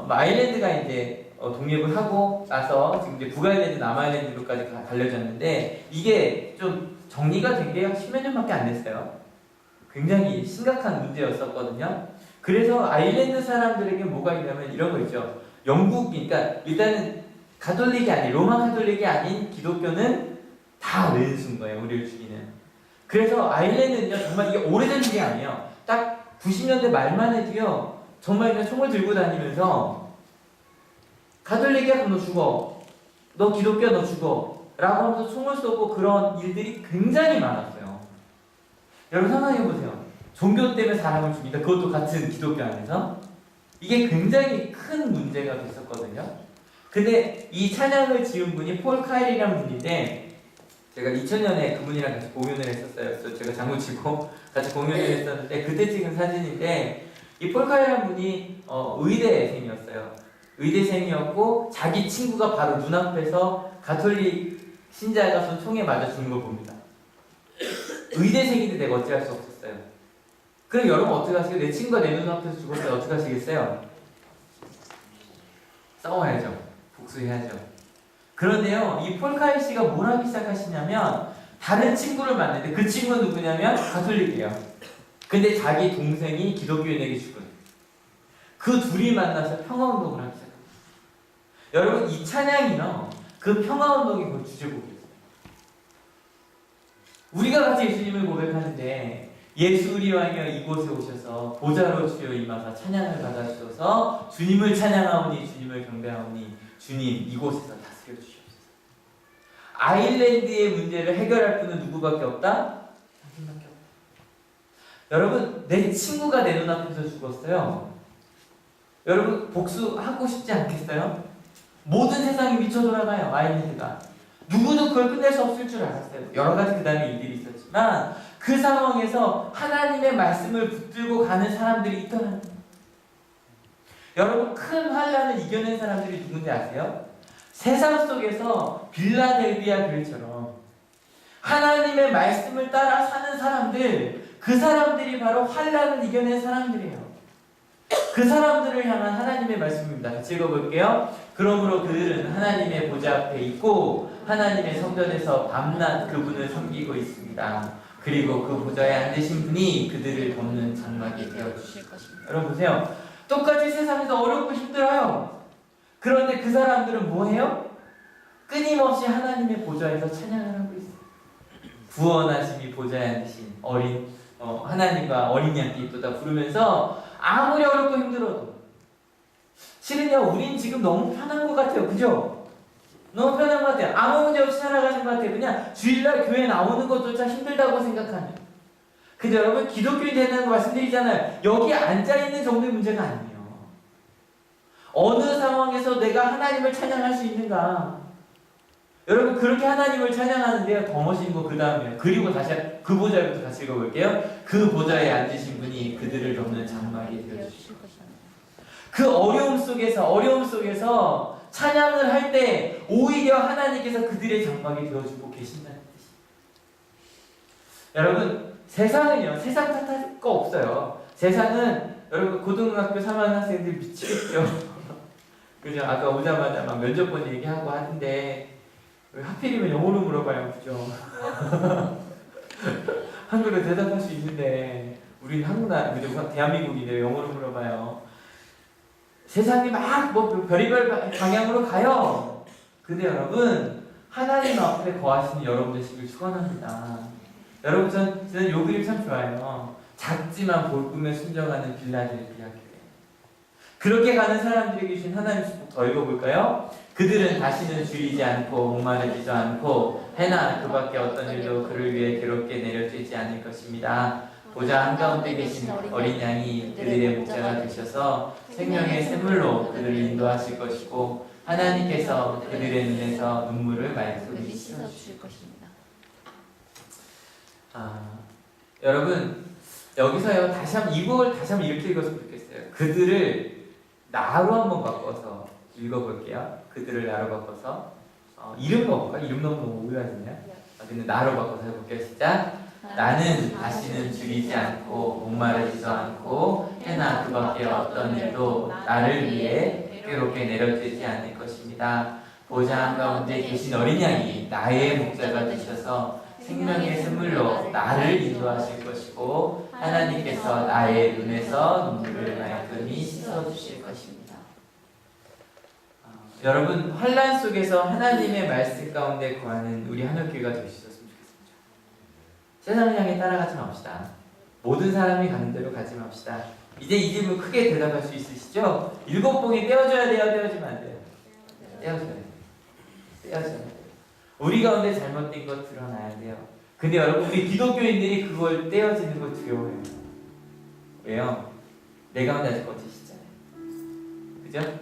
아일랜드가 이제 독립을 하고 나서 지금 이제 북아일랜드, 남아일랜드로까지 갈려졌는데 이게 좀 정리가 된 게 10몇 년밖에 안 됐어요. 굉장히 심각한 문제였었거든요. 그래서 아일랜드 사람들에게 뭐가 있냐면 이런 거 있죠. 그러니까 일단은 가톨릭이 아닌, 로마 가톨릭이 아닌 기독교는 다 왼수인 거예요. 우리를 죽이는. 그래서 아일랜드는요, 정말 이게 오래된 일이 아니에요. 딱 90년대 말만 해도요, 정말 그냥 총을 들고 다니면서 가톨릭이야 그럼 너 죽어, 너 기독교야 너 죽어 라고 하면서 총을 쏘고 그런 일들이 굉장히 많았어요. 여러분 상상해보세요. 종교 때문에 사람을 죽인다. 그것도 같은 기독교 안에서. 이게 굉장히 큰 문제가 됐었거든요. 근데 이 찬양을 지은 분이 폴 카일이라는 분인데 제가 2000년에 그분이랑 같이 공연을 했었어요. 그래서 제가 장구 치고 같이 공연을 했었는데 그때 찍은 사진인데 이 폴 카일이라는 분이 의대생이었어요. 의대생이었고 자기 친구가 바로 눈앞에서 가톨릭 신자가 쏜 총에 맞아 죽는 걸 봅니다. 의대생인데 내가 어찌할 수 없었어요. 그럼 여러분 어떻게 하시겠어요? 내 친구가 내 눈앞에서 죽었어요. 어떻게 하시겠어요? 싸워야죠. 복수해야죠. 그런데요, 이 폴카이 씨가 뭘 하기 시작하시냐면 다른 친구를 만났는데 그 친구는 누구냐면 가톨릭이에요. 근데 자기 동생이 기독교인에게 죽은 그 둘이 만나서 평화운동을 하기 시작합니다. 여러분 이 찬양이요, 그 평화운동이 그 주제곡이에요. 우리가 같이 예수님을 고백하는데 예수 우리 왕이여 이곳에 오셔서 보좌로 주여 임하사 찬양을 받아주셔서 주님을 찬양하오니 주님을 경배하오니 주님 이곳에서 다스려 주시옵소서. 아일랜드의 문제를 해결할 분은 누구밖에 없다? 당신밖에 없다. 여러분 내 친구가 내 눈앞에서 죽었어요. 여러분 복수하고 싶지 않겠어요? 모든 세상이 미쳐 돌아가요. 아일랜드가. 누구도 그걸 끝낼 수 없을 줄 알았어요. 여러 가지 그 다음에 일들이 있었지만 그 상황에서 하나님의 말씀을 붙들고 가는 사람들이 있더라고요. 여러분 큰 환란을 이겨낸 사람들이 누군지 아세요? 세상 속에서 빌라델비아 교회처럼 하나님의 말씀을 따라 사는 사람들, 그 사람들이 바로 환란을 이겨낸 사람들이에요. 그 사람들을 향한 하나님의 말씀입니다. 같이 읽어볼게요. 그러므로 그들은 하나님의 보좌 앞에 있고 하나님의 성전에서 밤낮 그분을 섬기고 있습니다. 그리고 그 보좌에 앉으신 분이 그들을 돕는 장막이 되어주실 것입니다. 여러분 보세요. 똑같이 세상에서 어렵고 힘들어요. 그런데 그 사람들은 뭐해요? 끊임없이 하나님의 보좌에서 찬양을 하고 있어요. 구원하심이 보좌에 앉으신 하나님과 어린 양께 이쁘다 부르면서 아무리 어렵고 힘들어도 실은요 우린 지금 너무 편한 것 같아요. 그죠? 너무 편한 것 같아요. 아무 문제 없이 살아가는 것 같아요. 그냥 주일날 교회 나오는 것조차 힘들다고 생각하는. 근데 여러분 기독교인이 된다는 거 말씀드리잖아요. 여기 앉아있는 정도의 문제가 아니에요. 어느 상황에서 내가 하나님을 찬양할 수 있는가. 여러분 그렇게 하나님을 찬양하는데요 더 멋있는 거 그 다음이에요. 그리고 다시 그 보좌부터 같이 읽어볼게요. 그 보좌에 앉으신 분이 그들을 돕는 장막이 되어주실 것입니다. 그 어려움 속에서 찬양을 할 때 오히려 하나님께서 그들의 장막이 되어주고 계신다는 뜻이에요. 여러분 세상은요 세상 탓할 거 없어요. 세상은 여러분 고등학교 3학년 학생들 미치겠죠. 그죠? 아까 오자마자 막 면접 본 얘기하고 하는데 왜 하필이면 영어로 물어봐요. 그죠? 한글로 대답할 수 있는데 우리는 그죠? 대한민국인데 영어로 물어봐요. 세상이 막 별의별 방향으로 가요. 근데 여러분 하나님 앞에 거하시는 여러분 되시길 축원합니다. 여러분 저는 요 그림 참 좋아해요. 작지만 볼품에 순정하는 빌라델비아 교회. 그렇게 가는 사람들에게 주신 하나님 축복 더 읽어볼까요? 그들은 다시는 줄이지 않고 목마르지도 않고 해나 그 밖에 어떤 일도 그를 위해 괴롭게 내려지지 않을 것입니다. 보좌 한가운데 계신 어린 양이 그들의 목자가 되셔서 생명의 샘물로 그들을 인도하실 것이고 하나님께서 그들의 눈에서 눈물을 말끔히 씻어주실 것입니다. 여러분 여기서요 이 부분을 다시 한번 이렇게 읽었으면 좋겠어요. 그들을 나로 한번 바꿔서 읽어볼게요. 그들을 나로 바꿔서 이름 넣어볼까? 이름 넣으면 너무 오해하시냐? 근데 나로 바꿔서 해볼게요. 시작. 나는 다시는 줄이지 않고 목마르지도 않고 해나 그밖에 어떤 일도 나를 위해 괴롭게 내려지지 않을 것입니다. 보좌 가운데 계신 어린 양이 나의 목자가 되셔서 생명의 샘물로 나를 인도하실 것이고 하나님께서 나의 눈에서 눈물을 말끔히 씻어주실 것입니다. 여러분 환난 속에서 하나님의 말씀 가운데 거하는 우리 한옥교회가 될 수 있었으면 좋겠습니다. 세상을 향해 따라가지 맙시다. 모든 사람이 가는 대로 가지 맙시다. 이제 이 질문 크게 대답할 수 있으시죠? 7봉이 떼어줘야 돼요? 떼어주면 안 돼요? 떼어줘야 돼요. 떼어줘야 돼요. 우리 가운데 잘못된 것 드러나야 돼요. 근데 여러분 우리 기독교인들이 그걸 떼어지는 걸 두려워해요. 왜요? 내 가운데 아직 거짓이잖아요. 그죠?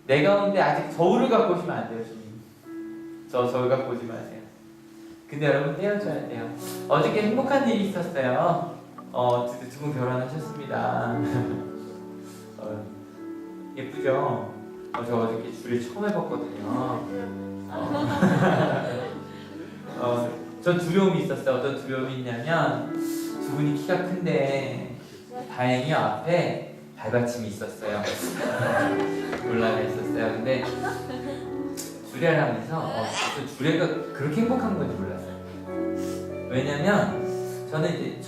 내 가운데 아직 저울을 갖고 오시면 안 돼요. 주님. 저울 갖고 오지 마세요. 근데 여러분 떼어줘야 돼요. 어저께 행복한 일이 있었어요. 두 분 결혼하셨습니다. 예쁘죠? 저 어저께 줄을 처음 해봤거든요. 전 두려움이 있었어요. 어떤 두려움이 있냐면 두 분이 키가 큰데 다행히 앞에 발받침이 있었어요. 올라가 있었어요. 근데 주례를 하면서 주례가 그렇게 행복한 건지 몰랐어요. 왜냐면 저는 이제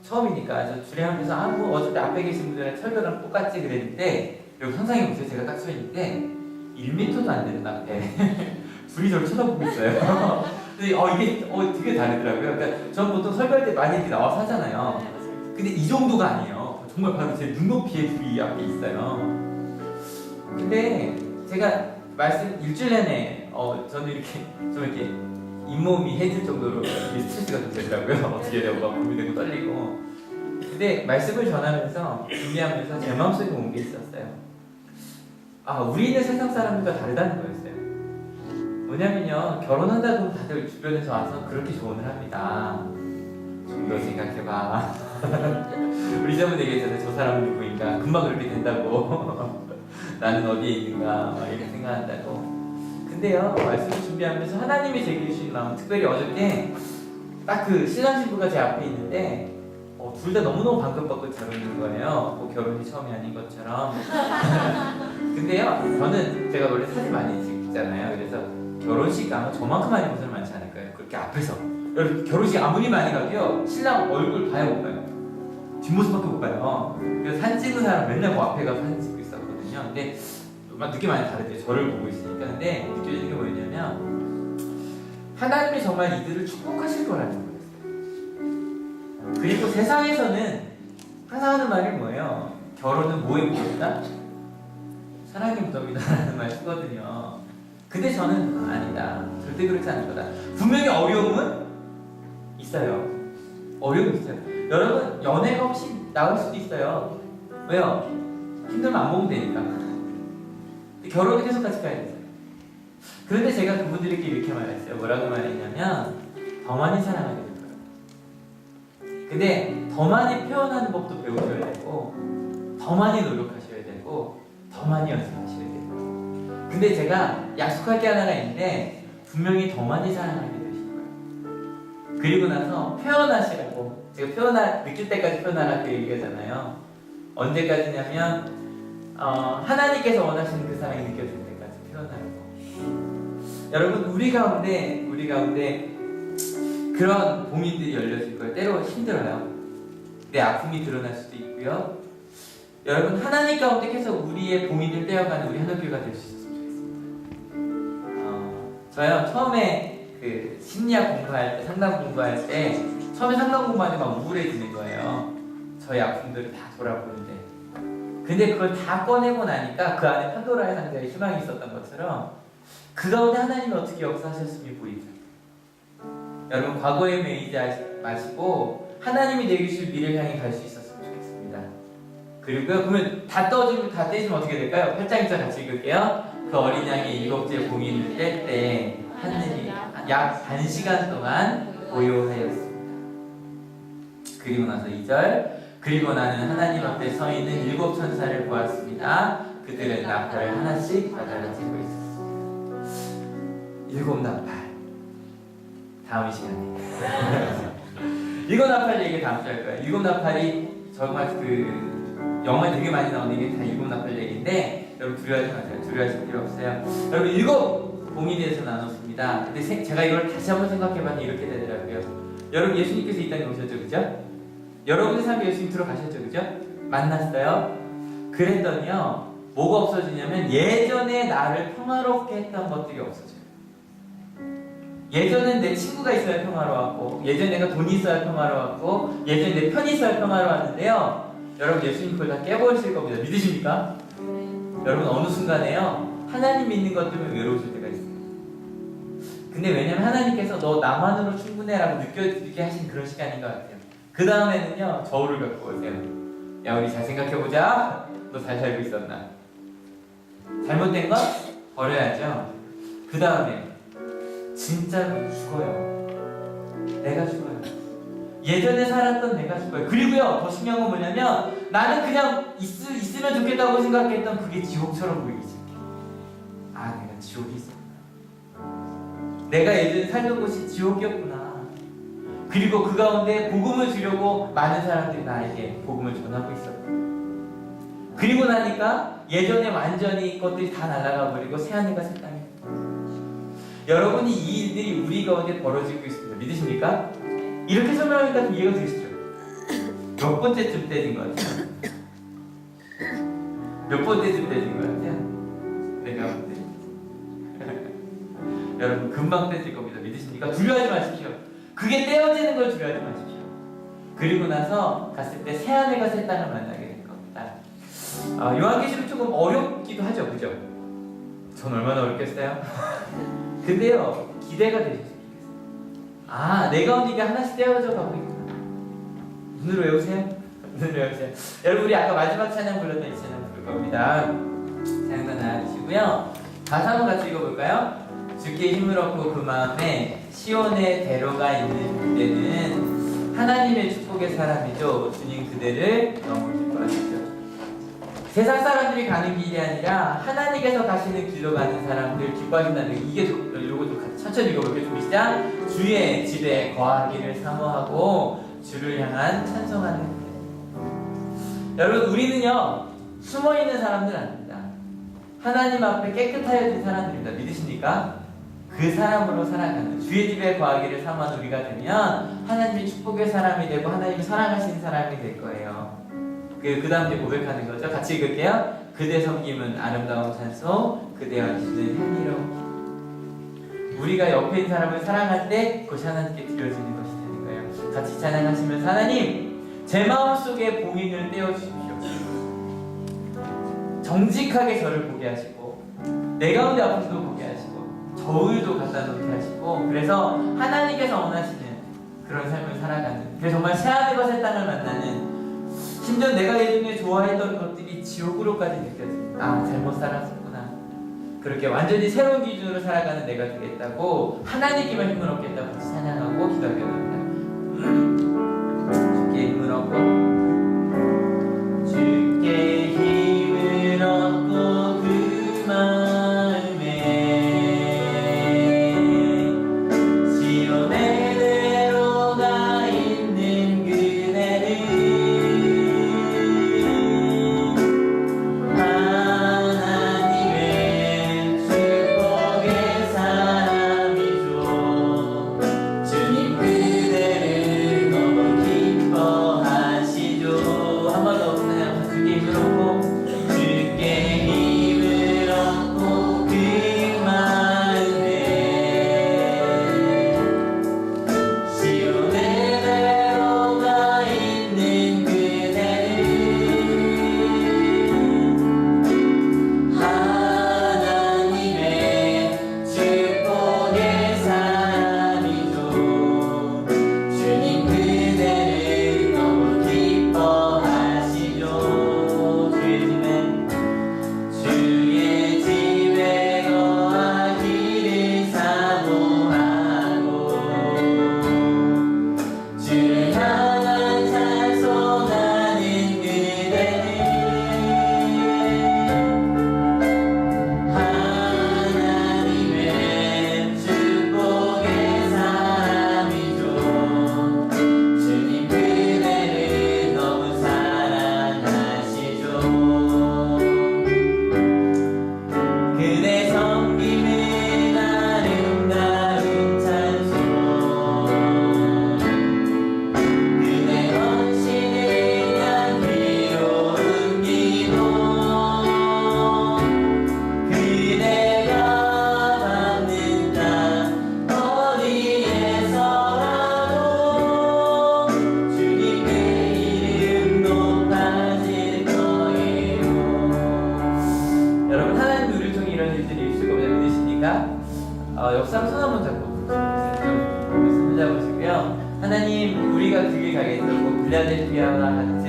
처음이니까 저 주례하면서 뭐 어차피 앞에 계신 분들이랑 철교랑 똑같지 그랬는데 여기 상상해보세요. 제가 딱 서있는데 1m도 안 되는 앞에 둘이 저를 쳐다보고 있어요. 근데 이게 되게 다르더라고요. 그러니까 저는 보통 설교할 때 많이 이렇게 나와서 하잖아요. 근데 이 정도가 아니에요. 정말 바로 제 눈높이에 둘이 앞에 있어요. 근데 제가 말씀 일주일 내내 저는 이렇게 잇몸이 해질 정도로 스트레스가 좀 되더라고요. 어떻게 해야 되고 막 고민되고 떨리고. 근데 말씀을 전하면서 준비하면서 제 마음속에 온 게 있었어요. 우리는 세상 사람들과 다르다는 거였어요. 뭐냐면요, 결혼한다고 다들 주변에서 와서 그렇게 조언을 합니다. 좀 더 생각해봐. 우리 저번 얘기했잖아요. 저 사람은 누구인가? 금방 그렇게 된다고. 나는 어디에 있는가? 막 이렇게 생각한다고. 근데요, 말씀을 준비하면서 하나님이 제게 주신 마음, 특별히 어저께 딱 그 신랑 신부가 제 앞에 있는데 둘 다 너무너무 반갑고 잘 어울리는 거예요. 뭐 결혼이 처음이 아닌 것처럼. 근데요, 저는 제가 원래 사진 많이 찍잖아요. 그래서 결혼식 가면 저만큼 많이 본 사람 많지 않을 거예요. 그렇게 앞에서. 여러분, 결혼식 아무리 많이 가도요, 신랑 얼굴 봐야 못 봐요. 뒷모습밖에 못 봐요. 그래서 사진 찍는 사람 맨날 뭐 앞에 가서 사진 찍고 있었거든요. 근데 느낌 많이 다르대요. 저를 보고 있으니까. 근데 느껴지는 게 뭐였냐면 하나님이 정말 이들을 축복하실 거라는 거였어요. 그리고 세상에서는 항상 하는 말이 뭐예요? 결혼은 뭐에 무엇이다? 사랑의 무덤이다라는 말 쓰거든요. 근데 저는 아니다. 절대 그렇지 않을 거다. 분명히 어려움은 있어요. 어려움이 있어요. 여러분, 연애가 혹시 나올 수도 있어요. 왜요? 힘들면 안 보면 되니까. 결혼은 계속 같이 가야 되죠. 그런데 제가 그분들에게 이렇게 말했어요. 뭐라고 말했냐면 더 많이 사랑하게 될 거예요. 근데 더 많이 표현하는 법도 배우셔야 되고 더 많이 노력하셔야 되고 더 많이 연습하셔야 돼요. 근데 제가 약속할 게 하나가 있는데 분명히 더 많이 사랑하게 되실 거예요. 그리고 나서 표현하시라고, 제가 느낄 때까지 표현하라고 얘기하잖아요. 언제까지냐면 하나님께서 원하시는 그 사랑이 느껴질 때까지 표현하라고. 여러분, 우리 가운데 그런 봉인들이 열려질 거예요. 때로 힘들어요. 내 아픔이 드러날 수도 있고요. 여러분, 하나님 가운데 계속 우리의 봉인을 떼어가는 우리 한옥교회가 될 수 있었으면 좋겠습니다. 저요, 처음에 그 심리학 공부할 때, 상담 공부할 때, 처음에 상담 공부하는데 막 우울해지는 거예요. 저의 아픔들을 다 돌아보는데. 근데 그걸 다 꺼내고 나니까 그 안에 판도라의 상자에 희망이 있었던 것처럼 그 가운데 하나님이 어떻게 역사하셨음이 보이죠. 여러분, 과거에 매이지 마시고 하나님이 내게 주실 미래를 향해 갈 수 있었으면 좋겠습니다. 그리고요, 그러면 다 떼지면 어떻게 될까요? 8장 1절 같이 읽을게요. 그 어린 양의 7째 봉인을 뗄 때 하늘이 약 1시간 동안 고요하였습니다. 그리고 나서 2절, 그리고 나는 하나님 앞에 서 있는 7 천사를 보았습니다. 그들은 나팔을 하나씩 바다로 찌고 있었습니다. 7 나팔. 다음 시간에. 7 나팔 얘기 다음 주에 할 거예요. 7 나팔이 정말 그 영화에 되게 많이 나오는 게 다 7 나팔 얘기인데 여러분 두려워하지 마세요. 두려워하실 필요 없어요. 여러분 7 봉인에 대해서 나눴습니다. 근데 제가 이걸 다시 한번 생각해봤는데 이렇게 되더라고요. 여러분 예수님께서 이 땅에 오셨죠, 그죠? 여러분의 삶에 예수님 들어가셨죠, 그죠? 만났어요. 그랬더니요, 뭐가 없어지냐면 예전에 나를 평화롭게 했던 것들이 없어져요. 예전엔 내 친구가 있어야 평화로웠고, 예전에 내가 돈이 있어야 평화로웠고, 예전에 내 편이 있어야 평화로웠는데요, 여러분 예수님 그걸 다 깨버리실 겁니다. 믿으십니까? 여러분 어느 순간에요, 하나님 믿는 것 때문에 외로우실 때가 있어요. 근데 왜냐면 하나님께서 너 나만으로 충분해라고 느껴지게 하신 그런 시간인 것 같아요. 그 다음에는요, 저울을 갖고 오세요. 야, 우리 잘 생각해보자. 너 잘 살고 있었나? 잘못된 건 버려야죠. 그 다음에 진짜로 죽어요. 내가 죽어요. 예전에 살았던 내가 죽어요. 그리고요, 더 중요한 건 뭐냐면 나는 그냥 있으면 좋겠다고 생각했던 그게 지옥처럼 보이기 시작해요. 아, 내가 지옥이 있었구나. 내가 예전에 살던 곳이 지옥이었구나. 그리고 그 가운데 복음을 주려고 많은 사람들이 나에게 복음을 전하고 있었고, 그리고 나니까 예전에 완전히 것들이 다 날아가 버리고 새하늘과 새 땅이. 여러분이 이 일들이 우리 가운데 벌어지고 있습니다. 믿으십니까? 이렇게 설명하니까 좀 이해가 되시죠? 몇 번째쯤 떼진 것 같아요? 몇 번째쯤 떼진 것 같아요? 내가 볼 때. 여러분 금방 떼질 겁니다. 믿으십니까? 두려워하지 마십시오. 그게 떼어지는 걸 두려워하지 마십시오. 그리고 나서 갔을 때 새하늘과 새 땅을 만나게 될 겁니다. 요한계시록 조금 어렵기도 하죠, 그죠? 전 얼마나 어렵겠어요? 근데요, 기대가 되셨어요. 아, 내 가운데 이게 하나씩 떼어져 가고 있구나. 눈으로 외우세요? 눈으로 외우세요. 여러분, 우리 아까 마지막 찬양 불렀던 이 찬양 부를 겁니다. 찬양도 나와주시고요. 가사 한번 같이 읽어볼까요? 주께 힘을 얻고 그 마음에 시온의 대로가 있는 그대는 하나님의 축복의 사람이죠. 주님 그대를 너무 기뻐하시죠. 세상 사람들이 가는 길이 아니라 하나님께서 가시는 길로 가는 사람들 기뻐하신다는 게, 이게 이러고 좀 같이 천천히 읽어볼게요. 좀 시작. 주의 집에 거하기를 사모하고 주를 향한 찬송하는 길. 여러분, 우리는요 숨어있는 사람들 아닙니다. 하나님 앞에 깨끗하여진 사람들입니다. 믿으십니까? 그 사람으로 살아가는, 주의 집에 거하기를 사모하는 우리가 되면 하나님의 축복의 사람이 되고 하나님이 사랑하시는 사람이 될 거예요. 그 다음 이제 고백하는 거죠. 같이 읽을게요. 그대 섬김은 아름다운 찬송, 그대와 주는 향기로운. 우리가 옆에 있는 사람을 사랑할 때 그것이 하나님께 드려지는 것이 되는 거예요. 같이 찬양하시면서 하나님, 제 마음속에 봉인을 떼어주십시오. 정직하게 저를 보게 하시고 내 가운데 아픔도 보게 하시고 저울도 갖다 놓게 하시고, 그래서 하나님께서 원하시는 그런 삶을 살아가는, 그래서 정말 새하늘과 새 땅을 만나는, 심지어 내가 예전에 좋아했던 것들이 지옥으로까지 느껴집니다. 아, 잘못 살았었구나. 그렇게 완전히 새로운 기준으로 살아가는 내가 되겠다고, 하나님께만 힘을 얻겠다고 같이 찬양하고 기도하게 됩니다. 주께 힘을 얻고, 주께 힘을 얻고 그 마음에 시온의 대로가 있는 그대를 하나님의 축복의 사람이죠. 주님 그대를 너무 기뻐하시 기도하겠습니다. 옆사람 손 한번 잡고 좀 잡으시고요. 하나님, 우리가 그 길 가겠다고 빌라델피아와 같은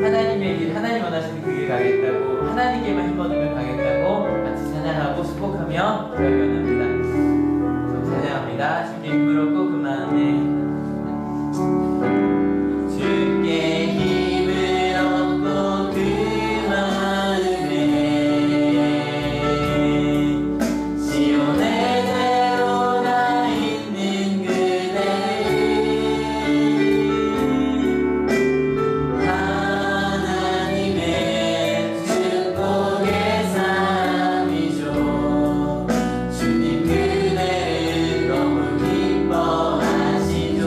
하나님의 길, 하나님 원하시는 그 길 가겠다고, 하나님께만 힘 얻으며 가겠다고 같이 찬양하고 축복하며 기도하기 원합니다. 찬양합니다. 주께 힘을 얻고 그 마음에 주께 힘을 얻고 그 마음에 시온의 대로가 있는 그대를 하나님의 축복의 사람이죠. 주님 그대를 너무 기뻐하시죠.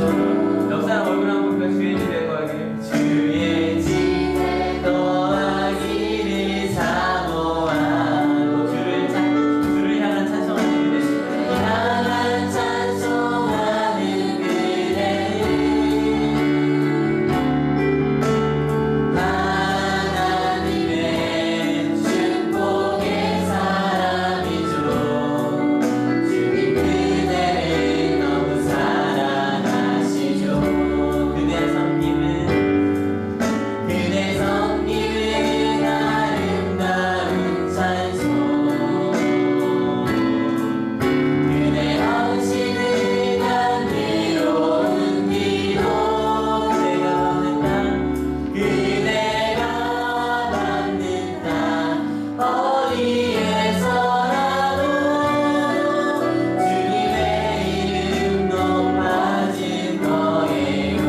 옆사람 얼굴 한번 볼까요? 주의 집에 거하기를, 주의 집에 거하기를 사모하고, 주를 향한 찬송하는 그대, 향한 찬송하는 그대, 하나님의 축복의 사람이죠. 주님 그대를 너무 사랑하시죠. 그대 섬김은 아름다운 찬송, 그대 헌신은 향기로운 기도, 그대가 받는 땅 어디에서라도 주님의 이름 높아질 거예요.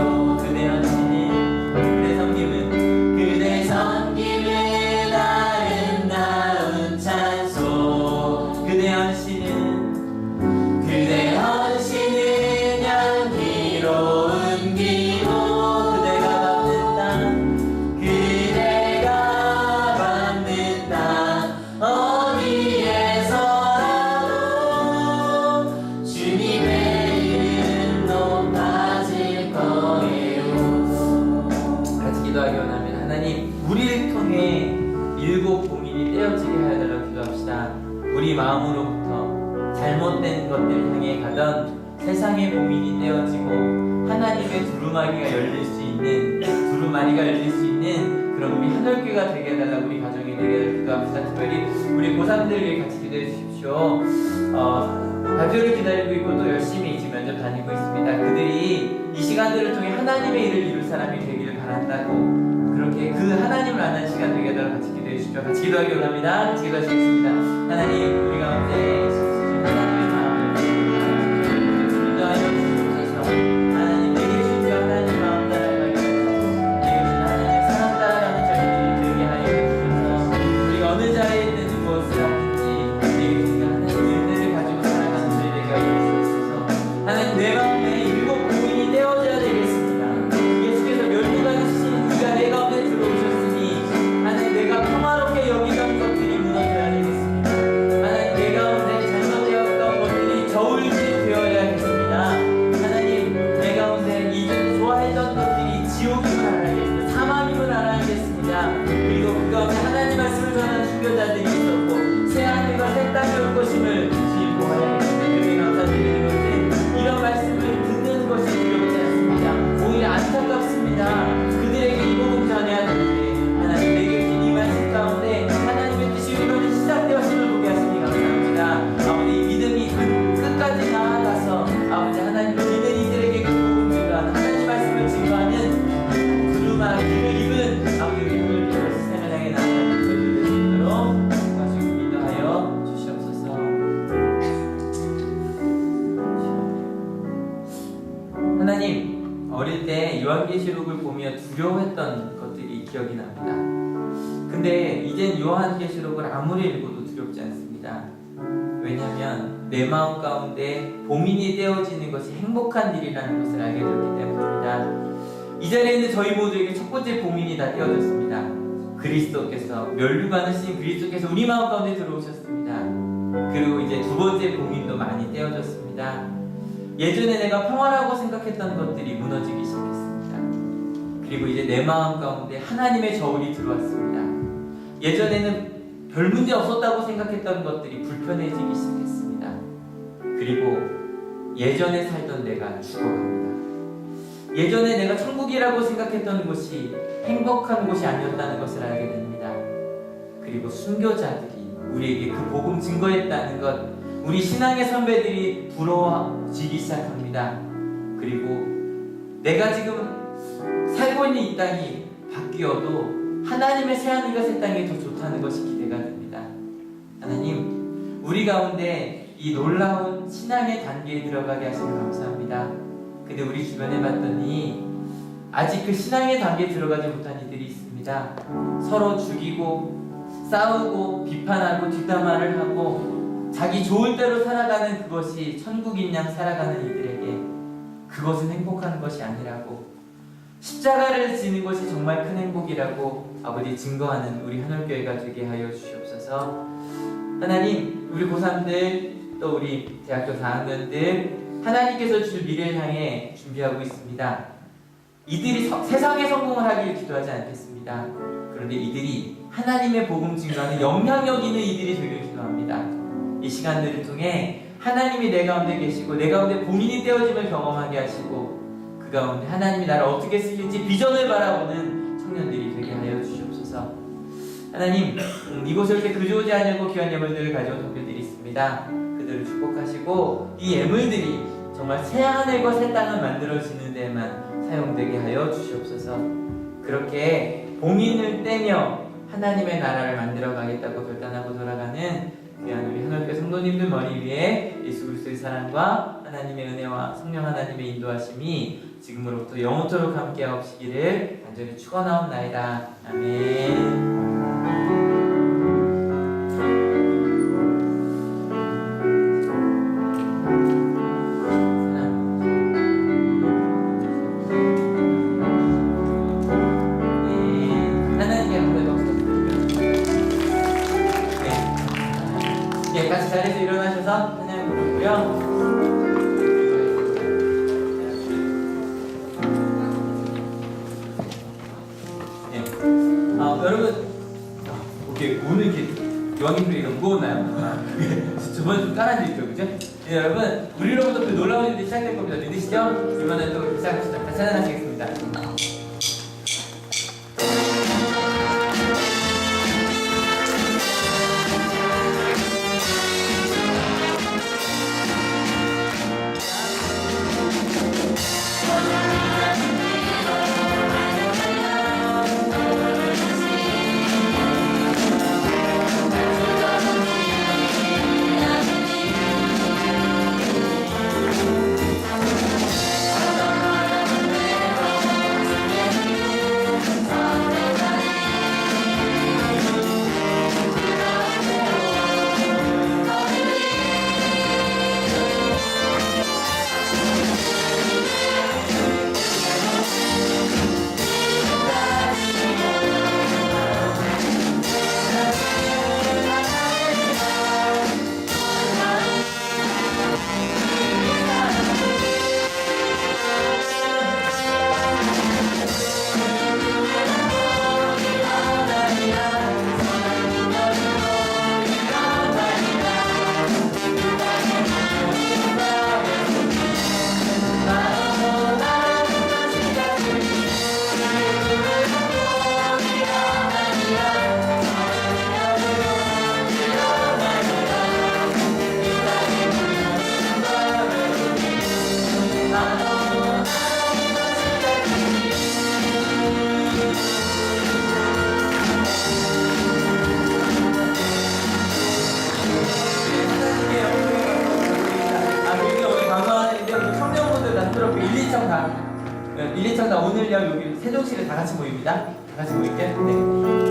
그대 섬김은 아름다운 찬송, 그대 헌신은 향기로운 기도, 그대가 받는 땅 어디에서라도 주님의 이름 높아질 거예요. 같이 기도하기 원합니다. 하나님, 우리를 통해 일곱 봉인이 떼어지게 하여달라고 기도합시다. 우리 마음으로부터 잘못된 것들 향해 가던 세상의 봉인이 떼어지고 하나님의 두루마리가 열릴 수 있는 그런 우리 하늘교회가 되게 해달라고, 우리 가정이 되게 해달라고 기도합시다. 특별히 우리 고3들 위해 같이 기도해 주십시오. 발표를 기다리고 있고 또 열심히 지금 면접 다니고 있습니다. 그들이 이 시간들을 통해 하나님의 일을 이룰 사람이 되기를 바란다고, 그렇게 그 하나님을 아는 시간 되게 해달라고 같이 기도해 주십시오. 같이 기도하기 원합니다. 같이 기도하시겠습니다. 하나님, 우리 가운데 하나님의 마음을 인도하여 주시옵소서. 하나님, 내게 주신 하나님 마음 따라가게 하소서. 내게 주신 하나님의 사랑 따라가는 저희들이 되게 하여 주셔서, 우리가 어느 자리에 있든지 무엇을 하든지 내게 주신 하나님의 은혜를 가지고 살아가는 저희 되게 하여 주시옵소서. 하나님, 내 마음에 일곱 봉인이 떼어져야 되겠습니다. 예수께서 멸류관을 쓰시는 이가 내 가운데 들어오셨으니 하나님, 내가 평화롭게 여기던 것들이 무너져야 되겠습니다. 하나님, 내 가운데 잘못되었던 것들이 저울질 되어야겠습니다. 하나님, 내 가운데 이전에 좋아했던 것들이 지옥임을 알아야겠습니다. 사망임을 알아야겠습니다. 그리고 그 가운데 하나님 말씀을 전하는 순교자들이 있었고 새 하늘과 새 땅이 올 것임을 주님 보아야겠습니다. 주님 감사드리는 것은 이런 말씀을 듣는 것이 두렵지 않습니다. 오히려 안타깝습니다. 그들에게 이 복음 전해야 되는데 하나님, 내게 주신 이 말씀 가운데 하나님의 뜻이 우리로 시작되었음을 보게 하시니 감사합니다. 아버지, 이 믿음이 끝까지 나아가서 아버지 하나님을 믿는 이들에게 그 복음 증거하는, 하나님 말씀을 증거하는 두루마기를 입은 아버지 우리 오늘 세상을 향해 나아가는 저희들 될 수 있도록 도와주시고 인도하여 주시옵소서. 하나님, 어릴 때 요한계시록을 보며 두려워했던 것들이 기억이 납니다. 근데 이젠 요한계시록을 아무리 읽어도 두렵지 않습니다. 왜냐하면 내 마음 가운데 봉인이 떼어지는 것이 행복한 일이라는 것을 알게 되었기 때문입니다. 이 자리에 있는 저희 모두에게 첫 번째 봉인이 다 떼어졌습니다. 그리스도께서, 멸류관을 쓰신 그리스도께서 우리 마음 가운데 들어오셨습니다. 그리고 이제 두 번째 봉인도 많이 떼어졌습니다. 예전에 내가 평화라고 생각했던 것들이 무너지기 시작했습니다. 그리고 이제 내 마음 가운데 하나님의 저울이 들어왔습니다. 예전에는 별 문제 없었다고 생각했던 것들이 불편해지기 시작했습니다. 그리고 예전에 살던 내가 죽어갑니다. 예전에 내가 천국이라고 생각했던 곳이 행복한 곳이 아니었다는 것을 알게 됩니다. 그리고 순교자들이 우리에게 그 복음 증거했다는 것, 우리 신앙의 선배들이 부러워지기 시작합니다. 그리고 내가 지금 살고 있는 이 땅이 바뀌어도 하나님의 새하늘과 새 땅이 더 좋다는 것이 기대가 됩니다. 하나님, 우리 가운데 이 놀라운 신앙의 단계에 들어가게 하시면 감사합니다. 근데 우리 주변에 봤더니 아직 그 신앙의 단계에 들어가지 못한 이들이 있습니다. 서로 죽이고 싸우고 비판하고 뒷담화를 하고 자기 좋을 대로 살아가는 그것이 천국인 양 살아가는 이들에게 그것은 행복한 것이 아니라고, 십자가를 지는 것이 정말 큰 행복이라고 아버지 증거하는 우리 하늘교회가 되게 하여 주시옵소서. 하나님, 우리 고3들 또 우리 대학교 4학년들 하나님께서 주실 미래를 향해 준비하고 있습니다. 이들이 세상의 성공을 하기를 기도하지 않겠습니다. 그런데 이들이 하나님의 복음 증거하는 영향력 있는 이들이 되길 기도합니다. 이 시간들을 통해 하나님이 내 가운데 계시고 내 가운데 봉인이 되어짐을 경험하게 하시고 그 가운데 하나님이 나를 어떻게 쓰실지 비전을 바라보는 청년들이 되게 하여 주시옵소서. 하나님, 이곳에 이렇게 그주오지 않으고 귀한 예물들을 가져온 성도들이 있습니다. 그들을 축복하시고 이 예물들이 정말 새하늘과 새 땅을 만들어지는 데만 사용되게 하여 주시옵소서. 그렇게 봉인을 떼며 하나님의 나라를 만들어 가겠다고 결단하고 돌아가는 귀한 우리 하늘교회 성도님들 머리 위에 예수 그리스도의 사랑과 하나님의 은혜와 성령 하나님의 인도하심이 지금으로부터 영원토록 함께 하옵시기를 간절히 축원하옵나이다. 아멘. 같이 자리에서 일어나셔서 하나님 부르고요. 여러분, 오케이, 오늘 이렇게 요한계시록이 무거웠나요? 저번에 좀 깔아드릴게요, 그죠? 네, 여러분, 우리로부터 그 놀라운 일들이 시작될 겁니다. 믿으시죠? 이번에 또 시작합시다. 같이 찬양하시겠습니다. 오늘요 여기 세종시를 다 같이 모입니다. 다 같이 모일게요. 네.